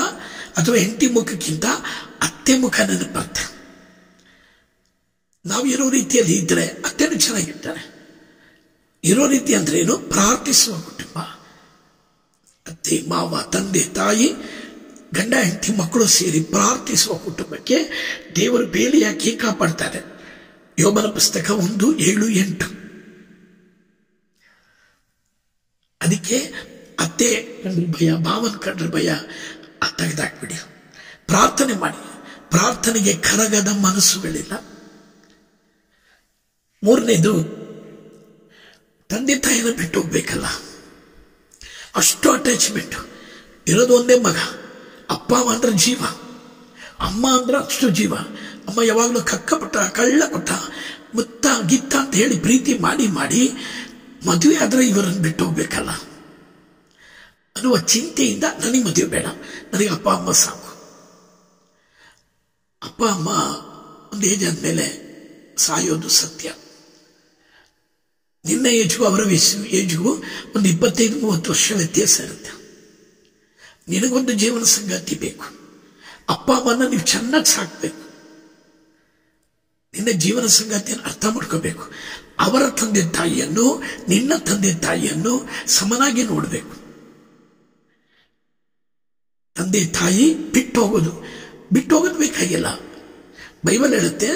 ಅಥವಾ ಹೆಂಡತಿ ಮುಖಕ್ಕಿಂತ ಅತ್ತೆ ಮುಖ ನೆನಪು ಬರುತ್ತೆ. ನಾವು ಇರೋ ರೀತಿಯಲ್ಲಿ ಇದ್ರೆ ಅತ್ತೆನೂ ಚೆನ್ನಾಗಿರ್ತಾರೆ. ಇರೋ ರೀತಿ ಅಂದ್ರೆ ಏನು? ಪ್ರಾರ್ಥಿಸುವ ಕುಟುಂಬ. ಅತ್ತೆ, ಮಾವ, ತಂದೆ, ತಾಯಿ, ಗಂಡ, ಹೆಂಡತಿ, ಮಕ್ಕಳು ಸೇರಿ ಪ್ರಾರ್ಥಿಸುವ ಕುಟುಂಬಕ್ಕೆ ದೇವರು ಬೇಲಿ ಹಾಕಿ ಕಾಪಾಡ್ತಾರೆ. ಯೋಬನ ಪುಸ್ತಕ 1:7-8. ಅದಕ್ಕೆ ಅತ್ತೆ ಕಂಡ್ರೆ ಭಯ, ಭಾವನ ಕಂಡ್ರೆ ಭಯ, ತೆಗೆದಾಕ್ಬಿಡಿ. ಪ್ರಾರ್ಥನೆ ಮಾಡಿ. ಪ್ರಾರ್ಥನೆಗೆ ಕರಗದ ಮನಸ್ಸುಗಳಿಲ್ಲ. ಮೂರನೇದು, ತಂದೆ ತಾಯಿನ ಬಿಟ್ಟು ಹೋಗ್ಬೇಕಲ್ಲ, ಅಷ್ಟು ಅಟ್ಯಾಚ್ಮೆಂಟ್. ಇರೋದು ಒಂದೇ ಮಗ. ಅಪ್ಪ ಅಂದ್ರೆ ಜೀವ, ಅಮ್ಮ ಅಂದ್ರೆ ಅಷ್ಟು ಜೀವ. ಅಮ್ಮ ಯಾವಾಗಲೂ ಕಕ್ಕಪಟ್ಟ, ಕಳ್ಳ ಕೊಟ್ಟ, ಮುತ್ತ ಗಿತ್ತ ಅಂತ ಹೇಳಿ ಪ್ರೀತಿ ಮಾಡಿ ಮಾಡಿ ಮದುವೆ ಆದ್ರೆ ಇವರನ್ನು ಬಿಟ್ಟು ಹೋಗ್ಬೇಕಲ್ಲ ಅನ್ನುವ ಚಿಂತೆಯಿಂದ ನನಗೆ ಮದುವೆ ಬೇಡ, ನನಗೆ ಅಪ್ಪ ಅಮ್ಮ ಸಾಕು. ಅಪ್ಪ ಅಮ್ಮ ಒಂದು ಏಜ್ ಆದ್ಮೇಲೆ ಸಾಯೋದು ಸತ್ಯ. ನಿನ್ನ ಏಜ್ಗೂ ಅವರ ಏಜ್ಗೂ ಒಂದು 25-30 ವರ್ಷ ವ್ಯತ್ಯಾಸ ಇರುತ್ತೆ. ನಿನಗೊಂದು ಜೀವನ ಸಂಗಾತಿ ಬೇಕು. ಅಪ್ಪ ಅಮ್ಮನ ನೀವು ಚೆನ್ನಾಗಿ ಸಾಕಬೇಕು. ನಿನ್ನ ಜೀವನ ಸಂಗಾತಿಯನ್ನು ಅರ್ಥ ಮಾಡ್ಕೋಬೇಕು. ಅವರ ತಂದೆ ತಾಯಿಯನ್ನು, ನಿನ್ನ ತಂದೆ ತಾಯಿಯನ್ನು ಸಮನಾಗಿ ನೋಡಬೇಕು. ತಂದೆ ತಾಯಿ ಬಿಟ್ಟು ಹೋಗೋದು ಬೇಕಾಗಿಲ್ಲ. ಬೈಬಲ್ ಹೇಳುತ್ತೆ,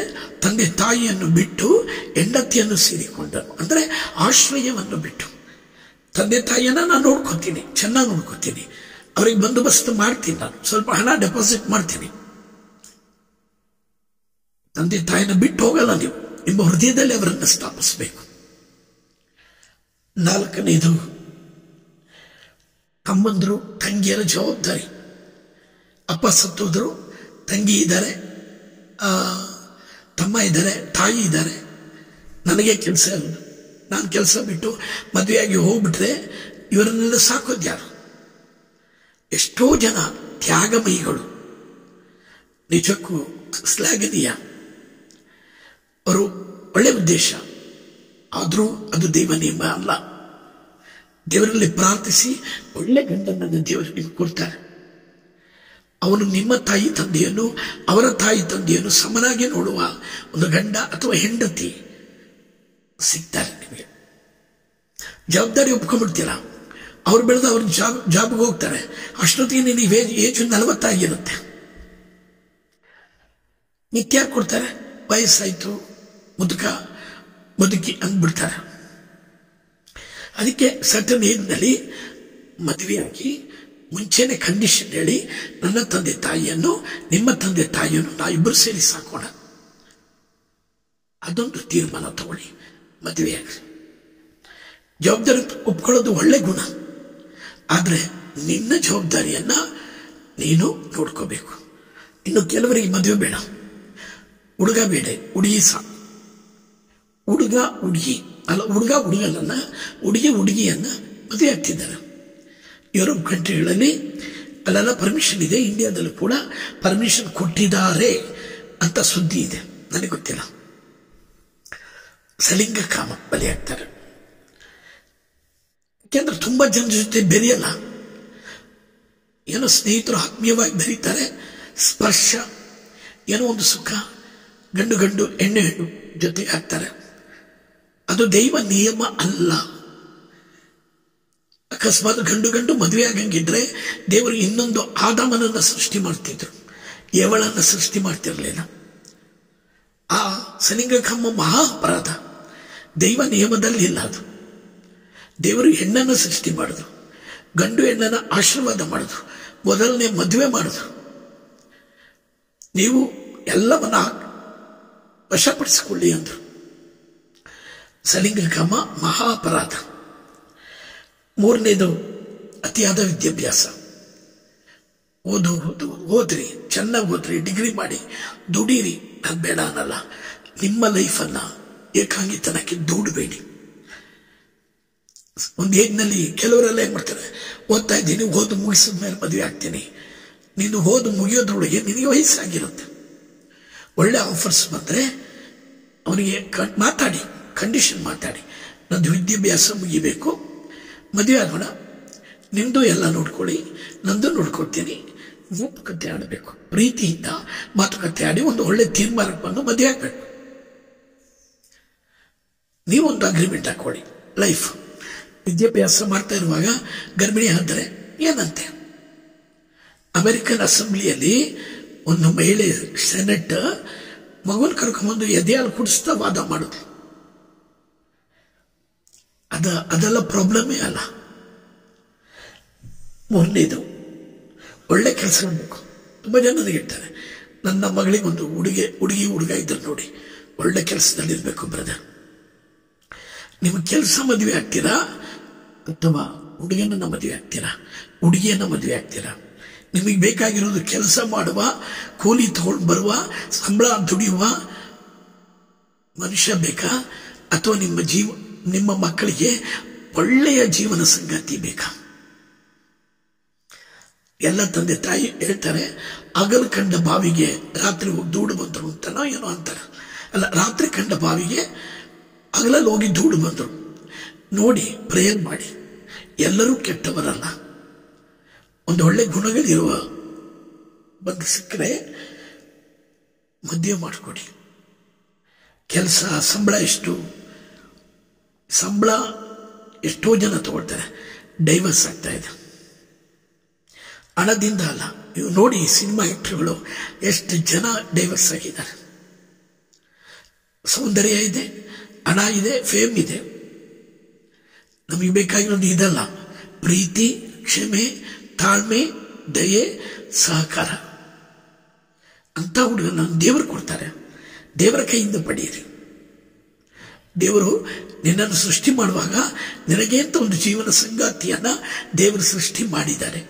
ತಂದೆ ತಾಯಿಯನ್ನು ಬಿಟ್ಟು ಹೆಂಡತಿಯನ್ನು ಸೇರಿಕೊಂಡನು. ಅಂದ್ರೆ ಆಶ್ರಯವನ್ನು ಬಿಟ್ಟು. ತಂದೆ ತಾಯಿಯನ್ನ ನಾನು ನೋಡ್ಕೊತೀನಿ, ಚೆನ್ನಾಗಿ ನೋಡ್ಕೊತೀನಿ, ಅವ್ರಿಗೆ ಬಂದೋಬಸ್ತ್ ಮಾಡ್ತೀನಿ, ನಾನು ಸ್ವಲ್ಪ ಹಣ ಡೆಪಾಸಿಟ್ ಮಾಡ್ತೀನಿ. ತಂದೆ ತಾಯಿನ ಬಿಟ್ಟು ಹೋಗಲ್ಲ ನೀವು. ನಿಮ್ಮ ಹೃದಯದಲ್ಲಿ ಅವರನ್ನು ಸ್ಥಾಪಿಸಬೇಕು. 4ನೇದು, ತಮ್ಮಂದರು ತಂಗಿಯರ ಜವಾಬ್ದಾರಿ. ಅಪ್ಪ ಸತ್ತೋದ್ರು, ತಂಗಿ ಇದ್ದಾರೆ, ತಮ್ಮ ಇದ್ದಾರೆ, ತಾಯಿ ಇದ್ದಾರೆ. ನನಗೆ ಕೆಲಸ ಇರೋದು. ನಾನು ಕೆಲಸ ಬಿಟ್ಟು ಮದುವೆಯಾಗಿ ಹೋಗ್ಬಿಟ್ರೆ ಇವರನ್ನೆಲ್ಲ ಸಾಕೋದು ಯಾರು? ಎಷ್ಟೋ ಜನ ತ್ಯಾಗಮಯಿಗಳು, ನಿಜಕ್ಕೂ ಶ್ಲಾಘನೀಯ. ಅವರು ಒಳ್ಳೆ ಉದ್ದೇಶ, ಆದರೂ ಅದು ದೇವ ನಿಯಮ ಅಲ್ಲ. ದೇವರಲ್ಲಿ ಪ್ರಾರ್ಥಿಸಿ ಒಳ್ಳೆ ಗಂಡನನ್ನು ದೇವರು ನಿಮ್ಗೆ ಕೊಡ್ತಾರೆ. ಅವನು ನಿಮ್ಮ ತಾಯಿ ತಂದೆಯನ್ನು, ಅವರ ತಾಯಿ ತಂದೆಯನ್ನು ಸಮನಾಗಿ ನೋಡುವ ಒಂದು ಗಂಡ ಅಥವಾ ಹೆಂಡತಿ ಸಿಗ್ತಾರೆ ನಿಮಗೆ. ಜವಾಬ್ದಾರಿ ಒಪ್ಕೊಂಡ್ಬಿಡ್ತೀರಾ. ಅವ್ರು ಬೆಳೆದು ಅವ್ರ ಜಾಬ್ಗೆ ಹೋಗ್ತಾರೆ. ಅಷ್ಟೊತ್ತಿಗೆ ನೀವು ಏಜ್ 40 ಆಗಿರುತ್ತೆ. ನಿತ್ಯ ಕೊಡ್ತಾರೆ, ವಯಸ್ಸಾಯ್ತು, ಮುದುಕಿ ಅಂದ್ಬಿಡ್ತಾರೆ. ಅದಕ್ಕೆ ಸರ್ಟನ್ ಏಜ್ನಲ್ಲಿ ಮದುವೆಯಾಗಿ ಮುಂಚೆನೆ ಕಂಡೀಷನ್ ಹೇಳಿ, ನನ್ನ ತಂದೆ ತಾಯಿಯನ್ನು, ನಿಮ್ಮ ತಂದೆ ತಾಯಿಯನ್ನು ನಾವಿಬ್ಬರು ಸೇರಿ ಸಾಕೋಣ. ಅದೊಂದು ತೀರ್ಮಾನ ತಗೊಳ್ಳಿ, ಮದುವೆಯಾಗಿ. ಜವಾಬ್ದಾರಿ ಒಪ್ಕೊಳ್ಳೋದು ಒಳ್ಳೆ ಗುಣ. ಆದ್ರೆ ನಿನ್ನ ಜವಾಬ್ದಾರಿಯನ್ನ ನೀನು ನೋಡ್ಕೋಬೇಕು. ಇನ್ನು ಕೆಲವರಿಗೆ ಮದುವೆ ಬೇಡ, ಹುಡುಗ ಬೇಡ, ಹುಡುಗಿ ಸಾಕು. ಹುಡುಗ ಹುಡುಗನನ್ನ, ಹುಡುಗಿಯನ್ನ ಮದುವೆ ಆಗ್ತಿದ್ದಾರೆ. ಯುರೋಪ್ ಕಂಟ್ರಿಗಳಲ್ಲಿ ಅಲ್ಲೆಲ್ಲ ಪರ್ಮಿಷನ್ ಇದೆ. ಇಂಡಿಯಾದಲ್ಲೂ ಕೂಡ ಪರ್ಮಿಷನ್ ಕೊಟ್ಟಿದ್ದಾರೆ ಅಂತ ಸುದ್ದಿ ಇದೆ, ನನಗೆ ಗೊತ್ತಿಲ್ಲ. ಸಲಿಂಗ ಕಾಮ ಬಲಿಯಾಗ್ತಾರೆ. ಯಾಕೆಂದ್ರೆ ತುಂಬಾ ಜನರ ಜೊತೆ ಬೆರೆಯಲ್ಲ. ಏನೋ ಸ್ನೇಹಿತರು ಆತ್ಮೀಯವಾಗಿ ಬೆರೀತಾರೆ, ಸ್ಪರ್ಶ, ಏನೋ ಒಂದು ಸುಖ, ಗಂಡು ಹೆಣ್ಣು ಜೊತೆಗೆ ಆಗ್ತಾರೆ. ಅದು ದೈವ ನಿಯಮ ಅಲ್ಲ. ಅಕಸ್ಮಾತ್ ಗಂಡು ಮದುವೆ ಆಗಂಗಿದ್ರೆ ದೇವರು ಇನ್ನೊಂದು ಆದಾಮನನ್ನ ಸೃಷ್ಟಿ ಮಾಡ್ತಿದ್ರು, ಏವಳನ್ನ ಸೃಷ್ಟಿ ಮಾಡ್ತಿರ್ಲಿಲ್ಲ. ಆ ಸಲಿಂಗಕಾಮ ಮಹಾ ಅಪರಾಧ, ದೈವ ನಿಯಮದಲ್ಲಿ ಇಲ್ಲ ಅದು. ದೇವರು ಹೆಣ್ಣನ್ನು ಸೃಷ್ಟಿ ಮಾಡಿದ್ರು, ಗಂಡು ಹೆಣ್ಣನ್ನು ಆಶೀರ್ವಾದ ಮಾಡಿದ್ರು, ಮೊದಲನೇ ಮದುವೆ ಮಾಡಿದ್ರು. ನೀವು ಎಲ್ಲವನ್ನ ವಶಪಡಿಸಿಕೊಳ್ಳಿ ಅಂದ್ರು. ಸಲಿಂಗಕಾಮ ಮಹಾ ಅಪರಾಧ. ಮೂರನೇದು ಅತಿಯಾದ ವಿದ್ಯಾಭ್ಯಾಸ. ಓದ್ರಿ, ಚೆನ್ನಾಗಿ ಓದ್ರಿ, ಡಿಗ್ರಿ ಮಾಡಿ, ದುಡೀರಿ. ಅದು ಬೇಡ ಅನ್ನಲ್ಲ. ನಿಮ್ಮ ಲೈಫನ್ನ ಏಕಾಂಗಿತನಕ್ಕೆ ದೂಡಬೇಡಿ. ಒಂದು ಏಜ್ನಲ್ಲಿ ಕೆಲವರೆಲ್ಲ ಏನ್ ಮಾಡ್ತಾರೆ, ಓದ್ತಾ ಇದ್ದೀನಿ, ಓದು ಮುಗಿಸಿದ ಮೇಲೆ ಮದುವೆ ಆಗ್ತೀನಿ. ನೀನು ಓದು ಮುಗಿಯೋದ್ರೊಳಗೆ ನಿನಗೆ ವಯಸ್ಸಾಗಿರುತ್ತೆ. ಒಳ್ಳೆ ಆಫರ್ಸ್ ಬಂದರೆ ಅವನಿಗೆ ಮಾತಾಡಿ, ಕಂಡೀಷನ್ ಮಾತಾಡಿ, ನಂದು ವಿದ್ಯಾಭ್ಯಾಸ ಮುಗಿಬೇಕು, ಮದುವೆ ಆಗೋಣ, ನಿಂದು ಎಲ್ಲ ನೋಡ್ಕೊಳ್ಳಿ, ನಂದು ನೋಡ್ಕೊಳ್ತೀನಿ. ಮಾತುಕತೆ ಆಡಬೇಕು, ಪ್ರೀತಿಯಿಂದ ಮಾತುಕತೆ ಆಡಿ ಒಂದು ಒಳ್ಳೆ ತೀರ್ಮಾನಕ್ಕೆ ಬಂದು ಮದುವೆ ಆಗಬೇಕು. ನೀವೊಂದು ಅಗ್ರಿಮೆಂಟ್ ಹಾಕೊಳ್ಳಿ. ಲೈಫ್ ವಿದ್ಯಾಭ್ಯಾಸ ಮಾಡ್ತಾ ಇರುವಾಗ ಗರ್ಭಿಣಿ ಆದರೆ ಏನಂತೆ, ಅಮೆರಿಕನ್ ಅಸೆಂಬ್ಲಿಯಲ್ಲಿ ಒಂದು ಮಹಿಳೆ ಸೆನೆಟ್ ಮಗುನ ಕರ್ಕೊಂಡ್ಬಂದು ಎದೆಯಾಲು ಕುಡಿಸ್ತಾ ವಾದ ಮಾಡುದು. ಅದೆಲ್ಲ ಪ್ರಾಬ್ಲಮೇ ಅಲ್ಲ. ಮೂರನೇದು ಒಳ್ಳೆ ಕೆಲಸ ಮಾಡಬೇಕು. ತುಂಬ ಜನರಿಗೆ ಇರ್ತಾರೆ, ನನ್ನ ಮಗಳಿಗೆ ಒಂದು ಹುಡುಗಿ ಹುಡುಗ ಇದ್ರು ನೋಡಿ, ಒಳ್ಳೆ ಕೆಲಸದಲ್ಲಿರ್ಬೇಕು ಬ್ರದರ್. ನಿಮ್ಮ ಕೆಲಸ ಮದುವೆ ಆಗ್ತೀರಾ ಅಥವಾ ಹುಡುಗನನ್ನ ಮದುವೆ ಆಗ್ತೀರಾ, ಹುಡುಗಿಯನ್ನ ಮದುವೆ ಆಗ್ತೀರಾ? ನಿಮಗೆ ಬೇಕಾಗಿರೋದು ಕೆಲಸ ಮಾಡುವ, ಕೂಲಿ ತಗೊಂಡು ಬರುವ, ಸಂಬಳ ದುಡಿಯುವ ಮನುಷ್ಯ ಬೇಕಾ, ಅಥವಾ ನಿಮ್ಮ ಮಕ್ಕಳಿಗೆ ಒಳ್ಳೆಯ ಜೀವನ ಸಂಗಾತಿ ಬೇಕಾ? ಎಲ್ಲ ತಂದೆ ತಾಯಿ ಹೇಳ್ತಾರೆ, ಹಗಲು ಕಂಡ ಬಾವಿಗೆ ರಾತ್ರಿ ಹೋಗಿ ದೂಡು ಬಂದರು ಅಂತನೋ ಏನೋ ಅಂತಾರೆ. ಅಲ್ಲ, ರಾತ್ರಿ ಕಂಡ ಬಾವಿಗೆ ಹಗಲಲ್ಲಿ ಹೋಗಿ ದೂಡು ಬಂದರು. ನೋಡಿ, ಪ್ರೇಯರ್ ಮಾಡಿ. ಎಲ್ಲರೂ ಕೆಟ್ಟವರಲ್ಲ. ಒಂದು ಒಳ್ಳೆ ಗುಣಗಳಿರುವ ಬಂದು ಸಿಕ್ಕರೆ ಮದುವೆ ಮಾಡಿಕೊಡಿ. ಕೆಲಸ ಸಂಬಳ ಎಷ್ಟೋ ಜನ ತಗೊಳ್ತಾರೆ, ಡೈವರ್ಸ್ ಆಗ್ತಾ ಇದೆ. ಹಣದಿಂದ ಅಲ್ಲ. ನೀವು ನೋಡಿ, ಸಿನಿಮಾ ಆಕ್ಟರ್ಗಳು ಎಷ್ಟು ಜನ ಡೈವರ್ಸ್ ಆಗಿದ್ದಾರೆ. ಸೌಂದರ್ಯ ಇದೆ, ಹಣ ಇದೆ, ಫೇಮ್ ಇದೆ. ನಮಗೆ ಬೇಕಾಗಿರೋದು ಇದಲ್ಲ. ಪ್ರೀತಿ, ಕ್ಷಮೆ, ತಾಳ್ಮೆ, ದಯೆ, ಸಹಕಾರ. ಅಂತ ಹುಡುಗನ ದೇವರು ಕೊಡ್ತಾರೆ. ದೇವರ ಕೈಯಿಂದ ಪಡೆಯಿರಿ. ದೇವರು ನಿನ್ನನ್ನು ಸೃಷ್ಟಿ ಮಾಡುವಾಗ ನಿನಗೆ ಅಂತ ಒಂದು ಜೀವನ ಸಂಗಾತಿಯನ್ನ ದೇವರು ಸೃಷ್ಟಿ ಮಾಡಿದ್ದಾರೆ.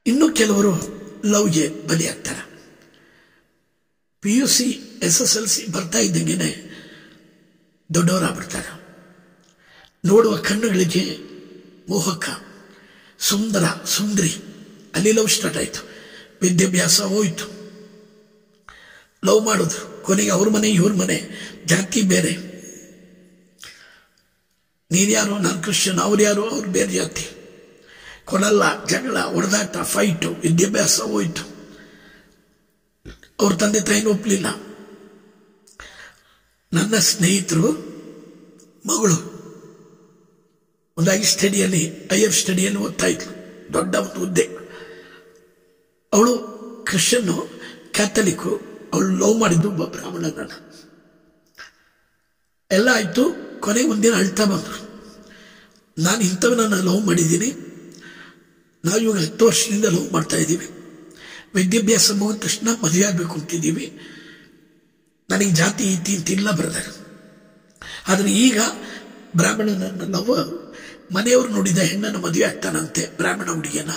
ಇನ್ನು ಕೆಲವರು ಲವ್ಗೆ ಬಲಿಯಾಗ್ತಾರೆ. PUC SSLC ಬರ್ತಾ ಇದ್ದಂಗೆನೆ ದೊಡ್ಡವರಾಗ್ಬಿಡ್ತಾರೆ. ನೋಡುವ ಕಣ್ಣುಗಳಿಗೆ ಮೋಹಕ, ಸುಂದರ, ಸುಂದರಿ. ಅಲ್ಲಿ ಲವ್ ಸ್ಟಾರ್ಟ್ ಆಯ್ತು. ವಿದ್ಯಾಭ್ಯಾಸ ಹೋಯ್ತು, ಲವ್ ಮಾಡಿದ್ರು. ಕೊನೆಗೆ ಅವ್ರ ಮನೆ ಇವ್ರ ಮನೆ, ಜಾತಿ ಬೇರೆ. ನೀನ್ಯಾರು, ನಾನು ಕ್ರಿಶ್ಚಿಯನ್, ಅವ್ರು ಯಾರು, ಅವ್ರು ಬೇರೆ ಜಾತಿ. ಕೊಡಲ್ಲ, ಜಗಳ, ಹೊಡೆದಾಟ, ಫೈಟು. ವಿದ್ಯಾಭ್ಯಾಸ ಹೋಯ್ತು. ಅವ್ರ ತಂದೆ ತಾಯಿನೂ ಒಪ್ಪಲಿಲ್ಲ. ನನ್ನ ಸ್ನೇಹಿತರು ಮಗಳು ಒಂದು ಹೈಯರ್ ಸ್ಟಡಿಯಲ್ಲಿ ಓದ್ತಾ ಇದ್ಲು, ದೊಡ್ಡ ಒಂದು ಹುದ್ದೆ. ಅವಳು ಕ್ರಿಶ್ಚಿಯನ್ನು, ಕ್ಯಾಥಲಿಕ್ಕು. ಅವಳು ಲವ್ ಮಾಡಿದ್ದು ಒಬ್ಬ ಬ್ರಾಹ್ಮಣನನ್ನ. ಎಲ್ಲ ಆಯ್ತು. ಕೊನೆಗೆ ಒಂದಿನ ಅಳ್ತಾ ಬಂದ್ರು, ನಾನು ಇಂಥವನ್ನ ಲವ್ ಮಾಡಿದ್ದೀನಿ, ನಾವು ಇವಾಗ 10 ವರ್ಷದಿಂದ ಲವ್ ಮಾಡ್ತಾ ಇದ್ದೀವಿ, ವಿದ್ಯಾಭ್ಯಾಸ ಮುಗಿದ ತಕ್ಷಣ ಮದುವೆ ಆಗಬೇಕು ಅಂತಿದ್ದೀವಿ, ನನಗೆ ಜಾತಿ ಈತಿ ಅಂತಿಲ್ಲ ಬ್ರದರ್. ಆದರೆ ಈಗ ಬ್ರಾಹ್ಮಣನನ್ನ ಲವ್, ಮನೆಯವರು ನೋಡಿದ ಹೆಣ್ಣನ್ನು ಮದುವೆ ಆಗ್ತಾನಂತೆ, ಬ್ರಾಹ್ಮಣ ಹುಡುಗಿಯನ್ನ,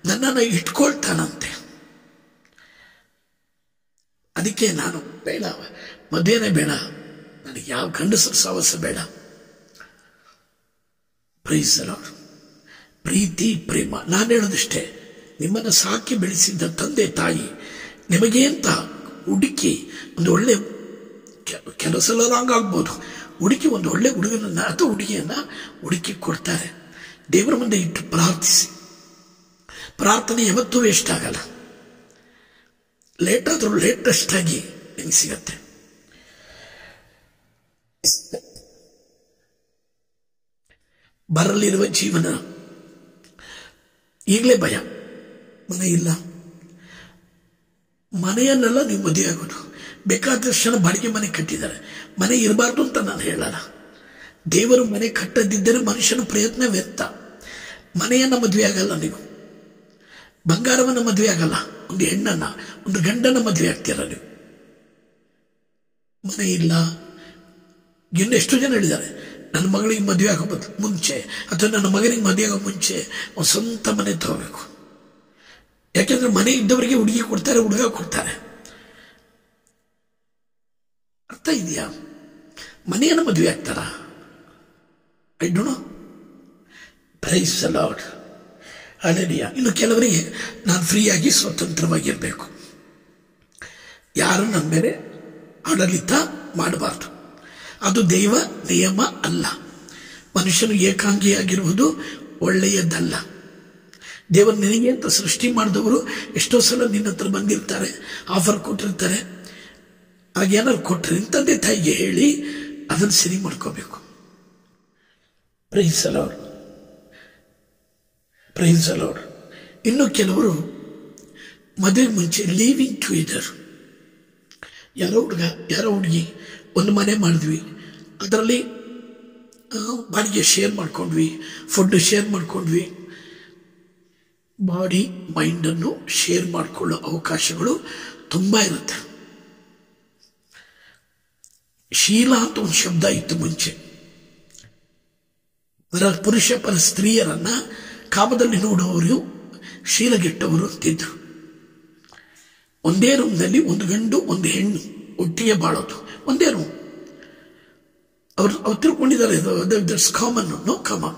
ನನ್ನನ್ನು ಇಟ್ಕೊಳ್ತಾನಂತೆ. ಅದಕ್ಕೆ ನಾನು ಬೇಡ, ಮದುವೆನೇ ಬೇಡ, ನನಗೆ ಯಾವ ಗಂಡಸರ ಸಹವಾಸ ಬೇಡ. Praise the Lord. ಪ್ರೀತಿ, ಪ್ರೇಮ. ನಾನು ಹೇಳೋದಿಷ್ಟೇ, ನಿಮ್ಮನ್ನು ಸಾಕಿ ಬೆಳೆಸಿದ್ದ ತಂದೆ ತಾಯಿ ನಿಮಗೆ ಅಂತ ಹುಡುಕಿ ಒಂದು ಒಳ್ಳೆ, ಕೆಲವು ಸಲ ರಾಂಗ್ ಆಗ್ಬೋದು, ಹುಡುಕಿ ಒಂದು ಒಳ್ಳೆ ಹುಡುಗನನ್ನ ಅಥವಾ ಹುಡುಗಿಯನ್ನ ಹುಡುಕಿ ಕೊಡ್ತಾರೆ. ದೇವರ ಮುಂದೆ ಇಟ್ಟು ಪ್ರಾರ್ಥಿಸಿ. ಪ್ರಾರ್ಥನೆ ಯಾವತ್ತೂ ವೇಸ್ಟ್ ಆಗಲ್ಲ. ಲೇಟ್ ಆದ್ರೂ ಲೇಟೆಸ್ಟ್ ಆಗಿ ನಿಮ್ಗೆ ಸಿಗತ್ತೆ. ಬರಲಿರುವ ಜೀವನ. ಈಗಲೇ ಭಯ, ಮನೆ ಇಲ್ಲ. ಮನೆಯನ್ನೆಲ್ಲ ನೀವು ಮದುವೆ ಆಗೋದು. ಬೇಕಾದಷ್ಟು ಜನ ಬಾಡಿಗೆ ಮನೆ ಕಟ್ಟಿದ್ದಾರೆ. ಮನೆ ಇರಬಾರ್ದು ಅಂತ ನಾನು ಹೇಳಲ್ಲ. ದೇವರು ಮನೆ ಕಟ್ಟದಿದ್ದರೆ ಮನುಷ್ಯನ ಪ್ರಯತ್ನ ವ್ಯರ್ಥ. ಮನೆಯನ್ನ ಮದುವೆ ಆಗಲ್ಲ, ನೀವು ಬಂಗಾರವನ್ನ ಮದುವೆ ಆಗಲ್ಲ, ಒಂದು ಹೆಣ್ಣನ್ನ ಒಂದು ಗಂಡನ ಮದುವೆ ಆಗ್ತೀರ ನೀವು. ಮನೆ ಇಲ್ಲ. ಇನ್ನೆಷ್ಟು ಜನ ಹೇಳಿದ್ದಾರೆ, ನನ್ನ ಮಗಳಿಗೆ ಮದುವೆ ಆಗೋ ಮುಂಚೆ ಅಥವಾ ನನ್ನ ಮಗನಿಗೆ ಮದುವೆ ಆಗೋ ಮುಂಚೆ ಒಂದು ಸ್ವಂತ ಮನೆ ತಗೋಬೇಕು. ಯಾಕೆಂದ್ರೆ ಮನೆ ಇದ್ದವರಿಗೆ ಹುಡುಗಿ ಕೊಡ್ತಾರೆ, ಹುಡುಗ ಕೊಡ್ತಾರೆ. ಅರ್ಥ ಇದೆಯಾ? ಮನೆಯನ್ನು ಮದುವೆ ಆಗ್ತಾರ? I don't know. Praise the Lord. Hallelujah. ಇನ್ನು ಕೆಲವರಿಗೆ ನಾನು ಫ್ರೀಯಾಗಿ ಸ್ವತಂತ್ರವಾಗಿರಬೇಕು, ಯಾರು ನನ್ನ ಮೇಲೆ ಆಡಳಿತ ಮಾಡಬಾರ್ದು. ಅದು ದೈವ ನಿಯಮ ಅಲ್ಲ. ಮನುಷ್ಯನು ಏಕಾಂಗಿಯಾಗಿರುವುದು ಒಳ್ಳೆಯದಲ್ಲ. ದೇವರು ನಿನಗೆ ಅಂತ ಸೃಷ್ಟಿ ಮಾಡಿದವರು ಎಷ್ಟೋ ಸಲ ನಿನ್ನ ಹತ್ರ ಬಂದಿರ್ತಾರೆ, ಆಫರ್ ಕೊಟ್ಟಿರ್ತಾರೆ. ಹಾಗೇನಾದ್ರು ಕೊಟ್ಟರೆ ತಂದೆ ತಾಯಿಗೆ ಹೇಳಿ ಅದನ್ನು ಸರಿ ಮಾಡ್ಕೋಬೇಕು. Praise the Lord, praise the Lord. ಇನ್ನು ಕೆಲವರು ಮದುವೆ ಮುಂಚೆ ಲಿವಿಂಗ್ ಟುಗೆದರ್, ಯಾರೋ ಹುಡುಗ ಯಾರೋ ಹುಡುಗಿ ಒಂದು ಮನೆ ಮಾಡಿದ್ವಿ, ಅದರಲ್ಲಿ ಬಾಡಿಗೆ ಶೇರ್ ಮಾಡ್ಕೊಂಡ್ವಿ, ಫುಡ್ ಶೇರ್ ಮಾಡ್ಕೊಂಡ್ವಿ. ಬಾಡಿ ಮೈಂಡನ್ನು ಶೇರ್ ಮಾಡಿಕೊಳ್ಳೋ ಅವಕಾಶಗಳು ತುಂಬ ಇರುತ್ತೆ. ಶೀಲ ಅಂತ ಒಂದು ಶಬ್ದ ಇತ್ತು ಮುಂಚೆ. ಪುರುಷ ಪರ ಸ್ತ್ರೀಯರನ್ನ ಕಾಮದಲ್ಲಿ ನೋಡುವವರು ಶೀಲಗೆಟ್ಟವರು ಅಂತಿದ್ರು. ಒಂದೇ ರೂಮ್ನಲ್ಲಿ ಒಂದು ಗಂಡು ಒಂದು ಹೆಣ್ಣು ಒಟ್ಟಿಗೆ ಬಾಳೋದು, ಒಂದೇ ರೂಮ್. ಅವ್ರು ತಿಳ್ಕೊಂಡಿದ್ದಾರೆ ದಟ್ಸ್ ಕಾಮನ್. No common.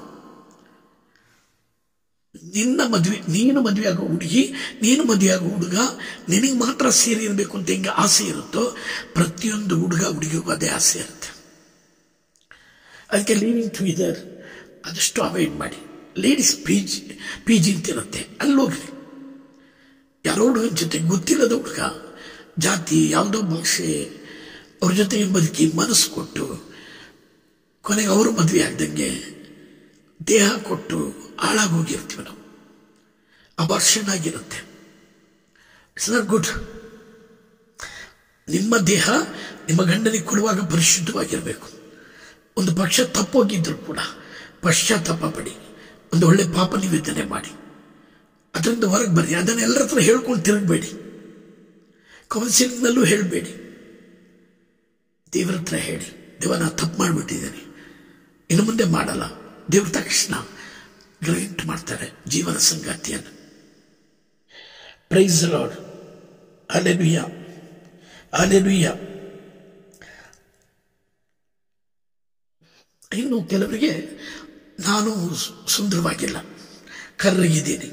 ನಿನ್ನ ಮದುವೆ, ನೀನು ಮದುವೆ ಆಗೋ ಹುಡುಗಿ, ನೀನು ಮದುವೆ ಆಗೋ ಹುಡುಗ, ನಿನಗೆ ಮಾತ್ರ ಸೇರಿ ಇರಬೇಕು ಅಂತ ಹೆಂಗೆ ಆಸೆ ಇರುತ್ತೋ ಪ್ರತಿಯೊಂದು ಹುಡುಗ ಹುಡುಗಿಗೂ ಅದೇ ಆಸೆ ಇರುತ್ತೆ. ಅದಕ್ಕೆ ಲಿವಿಂಗ್ ಟುಗೆದರ್ ಆದಷ್ಟು ಅವಾಯ್ಡ್ ಮಾಡಿ. ಲೇಡೀಸ್ ಪಿ.ಜಿ ಅಂತಿರುತ್ತೆ, ಅಲ್ಲೋಗ್ರಿ. ಯಾರೋ ಹುಡುಗನ ಜೊತೆ ಗೊತ್ತಿಲ್ಲದ ಹುಡುಗ, ಜಾತಿ ಯಾವುದೋ ಭಾಷೆ, ಅವ್ರ ಜೊತೆಗೆ ಬದುಕಿ ಮನಸ್ಸು ಕೊಟ್ಟು ಕೊನೆಗೆ ಅವರು ಮದುವೆ ಆಗ್ದಂಗೆ ದೇಹ ಕೊಟ್ಟು ಹಾಳಾಗೋಗಿರ್ತೀವಿ ನಾವು. ಅಬಾರ್ಷನ್ ಆಗಿರುತ್ತೆ. It's not good. ನಿಮ್ಮ ದೇಹ ನಿಮ್ಮ ಗಂಡನಿಗೆ ಕೊಡುವಾಗ ಪರಿಶುದ್ಧವಾಗಿರಬೇಕು. ಒಂದು ಪಕ್ಷ ತಪ್ಪೋಗಿದ್ರು ಕೂಡ ಪಶ್ಚಾತ್ತಾಪ ಪಡಿ, ಒಂದು ಒಳ್ಳೆ ಪಾಪ ನಿವೇದನೆ ಮಾಡಿ ಅದರಿಂದ ಹೊರಗೆ ಬರ್ರಿ. ಅದನ್ನ ಎಲ್ಲರ ಹತ್ರ ಹೇಳ್ಕೊಂಡು ತಿರುಗಬೇಡಿ, ಕೌನ್ಸಿಲಿಂಗ್ನಲ್ಲೂ ಹೇಳಬೇಡಿ. ದೇವರ ಹತ್ರ ಹೇಳಿ, ದೇವ ನಾ ತಪ್ಪು ಮಾಡಿಬಿಟ್ಟಿದ್ದೇನೆ, ಇನ್ನು ಮುಂದೆ ಮಾಡಲ್ಲ. ದೇವ್ರ ತಕ್ಷಣ ಗ್ರಾಂಟ್ ಮಾಡ್ತಾರೆ ಜೀವನ ಸಂಗಾತಿಯನ್ನು. Praise the Lord. Hallelujah, hallelujah. ಇನ್ನು ಕೆಲವರಿಗೆ ನಾನು ಸುಂದರವಾಗಿಲ್ಲ, ಕರ್ರಗಿದ್ದೀನಿ.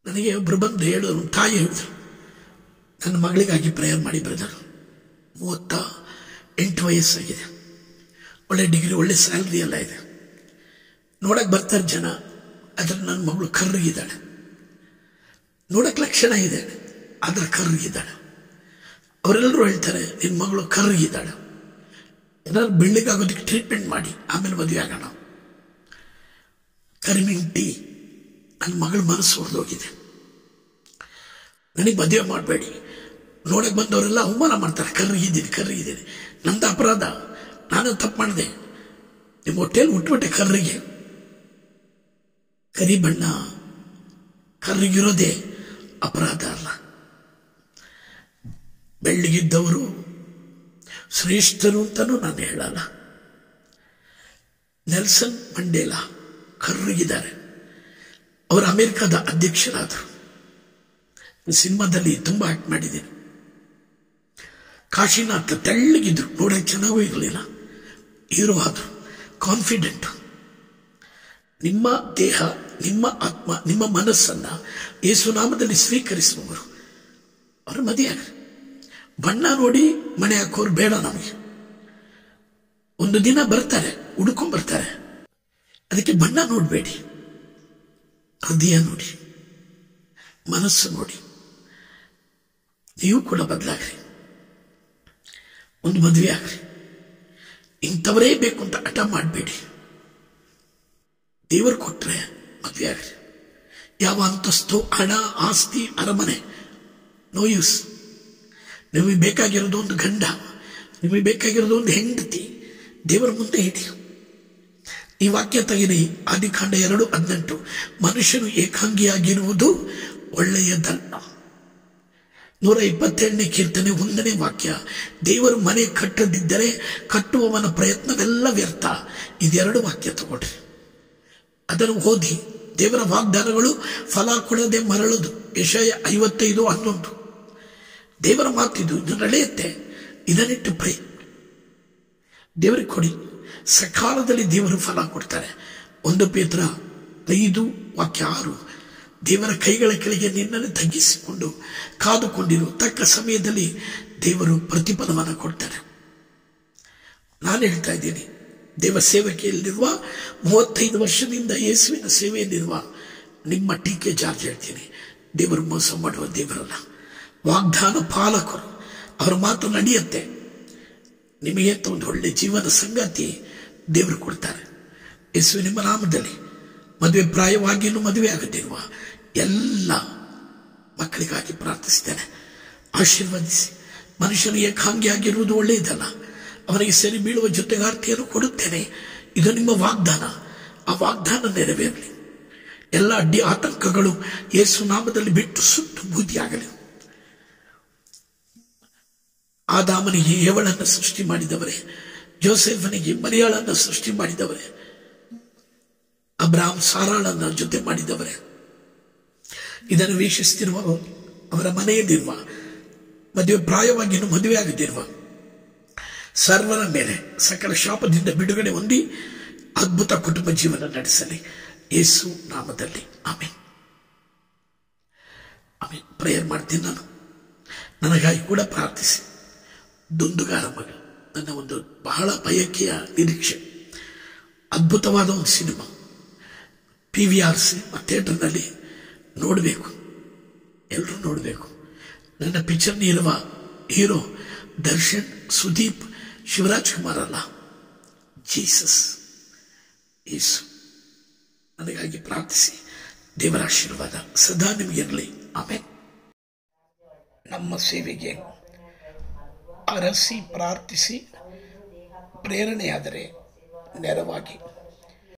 ನನಗೆ ಒಬ್ರು ಬಂದು ಹೇಳಿದ್ರು, ತಾಯಿ ಹೇಳಿದ್ರು, ನನ್ನ ಮಗಳಿಗಾಗಿ ಪ್ರೇಯರ್ ಮಾಡಿ ಬ್ರದರ್, 38 ವಯಸ್ಸಾಗಿದೆ, ಒಳ್ಳೆ ಡಿಗ್ರಿ, ಒಳ್ಳೆ ಸ್ಯಾಲ್ರಿ ಎಲ್ಲ ಇದೆ, ನೋಡಕ್ ಬರ್ತಾರೆ ಜನ, ಆದ್ರೆ ನನ್ನ ಮಗಳು ಕರ್ರಗಿದ್ದಾಳೆ. ನೋಡಕ್ ಲಕ್ಷಣ ಇದೆ, ಆದ್ರೆ ಕರ್ರಗಿದ್ದಾಳೆ. ಅವರೆಲ್ಲರೂ ಹೇಳ್ತಾರೆ ನಿನ್ನ ಮಗಳು ಕರ್ರಗಿದ್ದಾಳೆ, ಏನಾದ್ರು ಬೆಳ್ಳಿಗಾಗೋದಕ್ಕೆ ಟ್ರೀಟ್ಮೆಂಟ್ ಮಾಡಿ ಆಮೇಲೆ ಮದುವೆ ಆಗೋಣ. ಕರಿಮಿನ್ ಟೀ. ನನ್ನ ಮಗಳ ಮನಸ್ಸು ಹೊಡೆದೋಗಿದೆ, ನನಗೆ ಮದುವೆ ಮಾಡಬೇಡಿ. ನೋಡಕ್ ಬಂದವರೆಲ್ಲ ಅವಮಾನ ಮಾಡ್ತಾರೆ, ಕರ್ರಗಿದ್ದೀನಿ. ನಂದು ಅಪರಾಧ, ನಾನು ತಪ್ಪು ಮಾಡಿದೆ. ನಿಮ್ಮ ಹೊಟ್ಟೆಯಲ್ಲಿ ಹುಟ್ಟುಬಿಟ್ಟೆ ಕರ್ರಿಗೆ. ಕರಿ ಬಣ್ಣ, ಕರ್ರಿಗಿರೋದೇ ಅಪರಾಧ ಅಲ್ಲ. ಬೆಳ್ಳಿಗಿದ್ದವರು ಶ್ರೇಷ್ಠರು ಅಂತಲೂ ನಾನು ಹೇಳಲ್ಲ. ನೆಲ್ಸನ್ ಮಂಡೇಲಾ ಕರ್ರಿಗಿದ್ದಾರೆ, ಅವರು ಅಮೆರಿಕದ ಅಧ್ಯಕ್ಷರಾದರು. ಸಿನಿಮಾದಲ್ಲಿ ತುಂಬಾ ಆಕ್ಟ್ ಮಾಡಿದ್ದೀನಿ. ಕಾಶಿನಾಥ್ ತೆಳ್ಳಗಿದ್ರು, ನೋಡಕ್ಕೆ ಚೆನ್ನಾಗೂ ಇರಲಿಲ್ಲ, ಹೀರೋ ಆದ್ರು, ಕಾನ್ಫಿಡೆಂಟ್. ನಿಮ್ಮ ದೇಹ, ನಿಮ್ಮ ಆತ್ಮ, ನಿಮ್ಮ ಮನಸ್ಸನ್ನ ಯೇಸುನಾಮದಲ್ಲಿ ಸ್ವೀಕರಿಸುವವರು ಅವರು ಮದುವೆಯಾಗ. ಬಣ್ಣ ನೋಡಿ ಮನೆ ಹಾಕೋರು ಬೇಡ ನಮಗೆ. ಒಂದು ದಿನ ಬರ್ತಾರೆ, ಹುಡ್ಕೊಂಡ್ ಬರ್ತಾರೆ, ಅದಕ್ಕೆ ಬಣ್ಣ ನೋಡಬೇಡಿ, ಹೃದಯ ನೋಡಿ, ಮನಸ್ಸು ನೋಡಿ. ನೀವು ಕೂಡ ಬದಲಾಗ್ರಿ, ಒಂದು ಮದುವೆ ಆಗ್ರಿ. ಇಂಥವರೇ ಬೇಕು ಅಂತ ಹಠ ಮಾಡಬೇಡಿ. ದೇವರು ಕೊಟ್ರೆ ಮದುವೆ ಆಗ್ರಿ. ಯಾವ ಅಂತಸ್ತು, ಹಣ, ಆಸ್ತಿ, ಅರಮನೆ ನೋ ಯೂಸ್. ನಿಮಗೆ ಬೇಕಾಗಿರೋದು ಒಂದು ಗಂಡ, ನಿಮಗೆ ಬೇಕಾಗಿರೋದು ಒಂದು ಹೆಂಡತಿ, ದೇವರ ಮುಂದೆ ಇಡಿ. ಈ ವಾಕ್ಯ ತೆಗಿರಿ, ಆದಿಕಾಂಡ 2:18. ಮನುಷ್ಯನು ಏಕಾಂಗಿಯಾಗಿರುವುದು ಒಳ್ಳೆಯದಲ್ಲ. 127ನೇ ಕೀರ್ತನೆ 1ನೇ ವಾಕ್ಯ. ದೇವರು ಮನೆ ಕಟ್ಟದಿದ್ದರೆ ಕಟ್ಟುವವನ ಪ್ರಯತ್ನವೆಲ್ಲ ವ್ಯರ್ಥ. ಇದೆರಡು ವಾಕ್ಯ ತಗೊಳ್ರಿ, ಅದನ್ನು ಓದಿ. ದೇವರ ವಾಗ್ದಾನಗಳು ಫಲ ಕೊಡದೆ ಮರಳುದು. ಯೆಶಾಯ 55:11. ದೇವರ ಮಾತಿದು, ಇದು ನಡೆಯುತ್ತೆ. ಇದನ್ನಿಟ್ಟು ದೇವರಿಗೆ ಕೊಡಿ. ಸಕಾಲದಲ್ಲಿ ದೇವರು ಫಲ ಕೊಡ್ತಾರೆ. 1 ಪೇತ್ರ 5 ವಾಕ್ಯ 6. ದೇವರ ಕೈಗಳ ಕೆಳಗೆ ನಿನ್ನನ್ನು ತಗ್ಗಿಸಿಕೊಂಡು ಕಾದುಕೊಂಡಿರು, ತಕ್ಕ ಸಮಯದಲ್ಲಿ ದೇವರು ಪ್ರತಿಫಲವನ್ನು ಕೊಡ್ತಾರೆ. ನಾನು ಹೇಳ್ತಾ ಇದ್ದೀನಿ, ದೇವ ಸೇವಕಿಯಲ್ಲಿರುವ 35 ವರ್ಷದಿಂದ ಯೇಸುವಿನ ಸೇವೆಯಲ್ಲಿರುವ ನಿಮ್ಮ ಟೀಕೆ ಜಾರ್ಜ್ ಹೇಳ್ತೀನಿ, ದೇವರು ಮೋಸ ಮಾಡುವ ದೇವರಲ್ಲ, ವಾಗ್ದಾನ ಪಾಲಕರು. ಅವರ ಮಾತು ನಡೆಯುತ್ತೆ. ನಿಮಗೆ ಅಂತ ಒಂದು ಒಳ್ಳೆ ಜೀವನ ಸಂಗಾತಿ ದೇವರು ಕೊಡ್ತಾರೆ. ಯೇಸು ನಿಮ್ಮ ನಾಮದಲ್ಲಿ ಮದುವೆ ಪ್ರಾಯವಾಗಿಯೂ ಮದುವೆ ಆಗದಿರುವ ಎಲ್ಲ ಮಕ್ಕಳಿಗಾಗಿ ಪ್ರಾರ್ಥಿಸ್ತೇನೆ. ಆಶೀರ್ವದಿಸಿ. ಮನುಷ್ಯನು ಏಕಾಂಗಿಯಾಗಿರುವುದು ಒಳ್ಳೆಯದಲ್ಲ, ಅವನಿಗೆ ಸರಿ ಬೀಳುವ ಜೊತೆಗಾರ್ತಿಯನ್ನು ಕೊಡುತ್ತೇನೆ. ಇದು ನಿಮ್ಮ ವಾಗ್ದಾನ. ಆ ವಾಗ್ದಾನ ನೆರವೇರಲಿ. ಎಲ್ಲ ಅಡ್ಡಿ ಆತಂಕಗಳು ಯೇಸು ನಾಮದಲ್ಲಿ ಬಿಟ್ಟು ಸುಟ್ಟು ಬೂದಿಯಾಗಲಿ. ಆದಾಮನಿಗೆ ಏವಳನ್ನು ಸೃಷ್ಟಿ ಮಾಡಿದವರೇ, ಜೋಸೆಫನಿಗೆ ಮರಿಯಾಳನ್ನು ಸೃಷ್ಟಿ ಮಾಡಿದವರೇ, ಅಬ್ರಹಾಂ ಸಾರಾಳನ್ನ ಜೊತೆ ಮಾಡಿದವರೇ, ಇದನ್ನು ವೀಕ್ಷಿಸುತ್ತಿರುವ ಅವರ ಮನೆಯಲ್ಲಿರುವ ಮದುವೆ ಪ್ರಾಯವಾಗಿಯೂ ಮದುವೆ ಆಗದಿರುವ ಸರ್ವರ ಮೇಲೆ ಸಕಲ ಶಾಪದಿಂದ ಬಿಡುಗಡೆ ಹೊಂದಿ ಅದ್ಭುತ ಕುಟುಂಬ ಜೀವನ ನಡೆಸಲಿ ಯೇಸು ನಾಮದಲ್ಲಿ. ಆಮೇನ್ ಆಮೇನ್. ಪ್ರೇಯರ್ ಮಾಡ್ತೀನಿ. ನಾನು ನನಗಾಗಿ ಕೂಡ ಪ್ರಾರ್ಥಿಸಿ. ದುಂದುಗಾರ ಮಗ ನನ್ನ ಒಂದು ಬಹಳ ಬಯಕೆಯ ನಿರೀಕ್ಷೆ. ಅದ್ಭುತವಾದ ಒಂದು ಸಿನಿಮಾ PVR ಥಿಯೇಟರ್ನಲ್ಲಿ ನೋಡಬೇಕು, ಎಲ್ಲರೂ ನೋಡಬೇಕು. ನನ್ನ ಪಿಕ್ಚರ್ನಿ ಇರುವ ಹೀರೋ ದರ್ಶನ್, ಸುದೀಪ್, ಶಿವರಾಜ್ ಕುಮಾರ್ ಅಲ್ಲ, ಜೀಸಸ್ ಯೇಸು. ನನಗಾಗಿ ಪ್ರಾರ್ಥಿಸಿ. ದೇವರ ಆಶೀರ್ವಾದ ಸದಾ ನಿಮಗಿರಲಿ. ಆಮೇಲೆ ನಮ್ಮ ಸೇವೆಗೆ ಅರಸಿ ಪ್ರಾರ್ಥಿಸಿ ಪ್ರೇರಣೆಯಾದರೆ ನೆರವಾಗಿ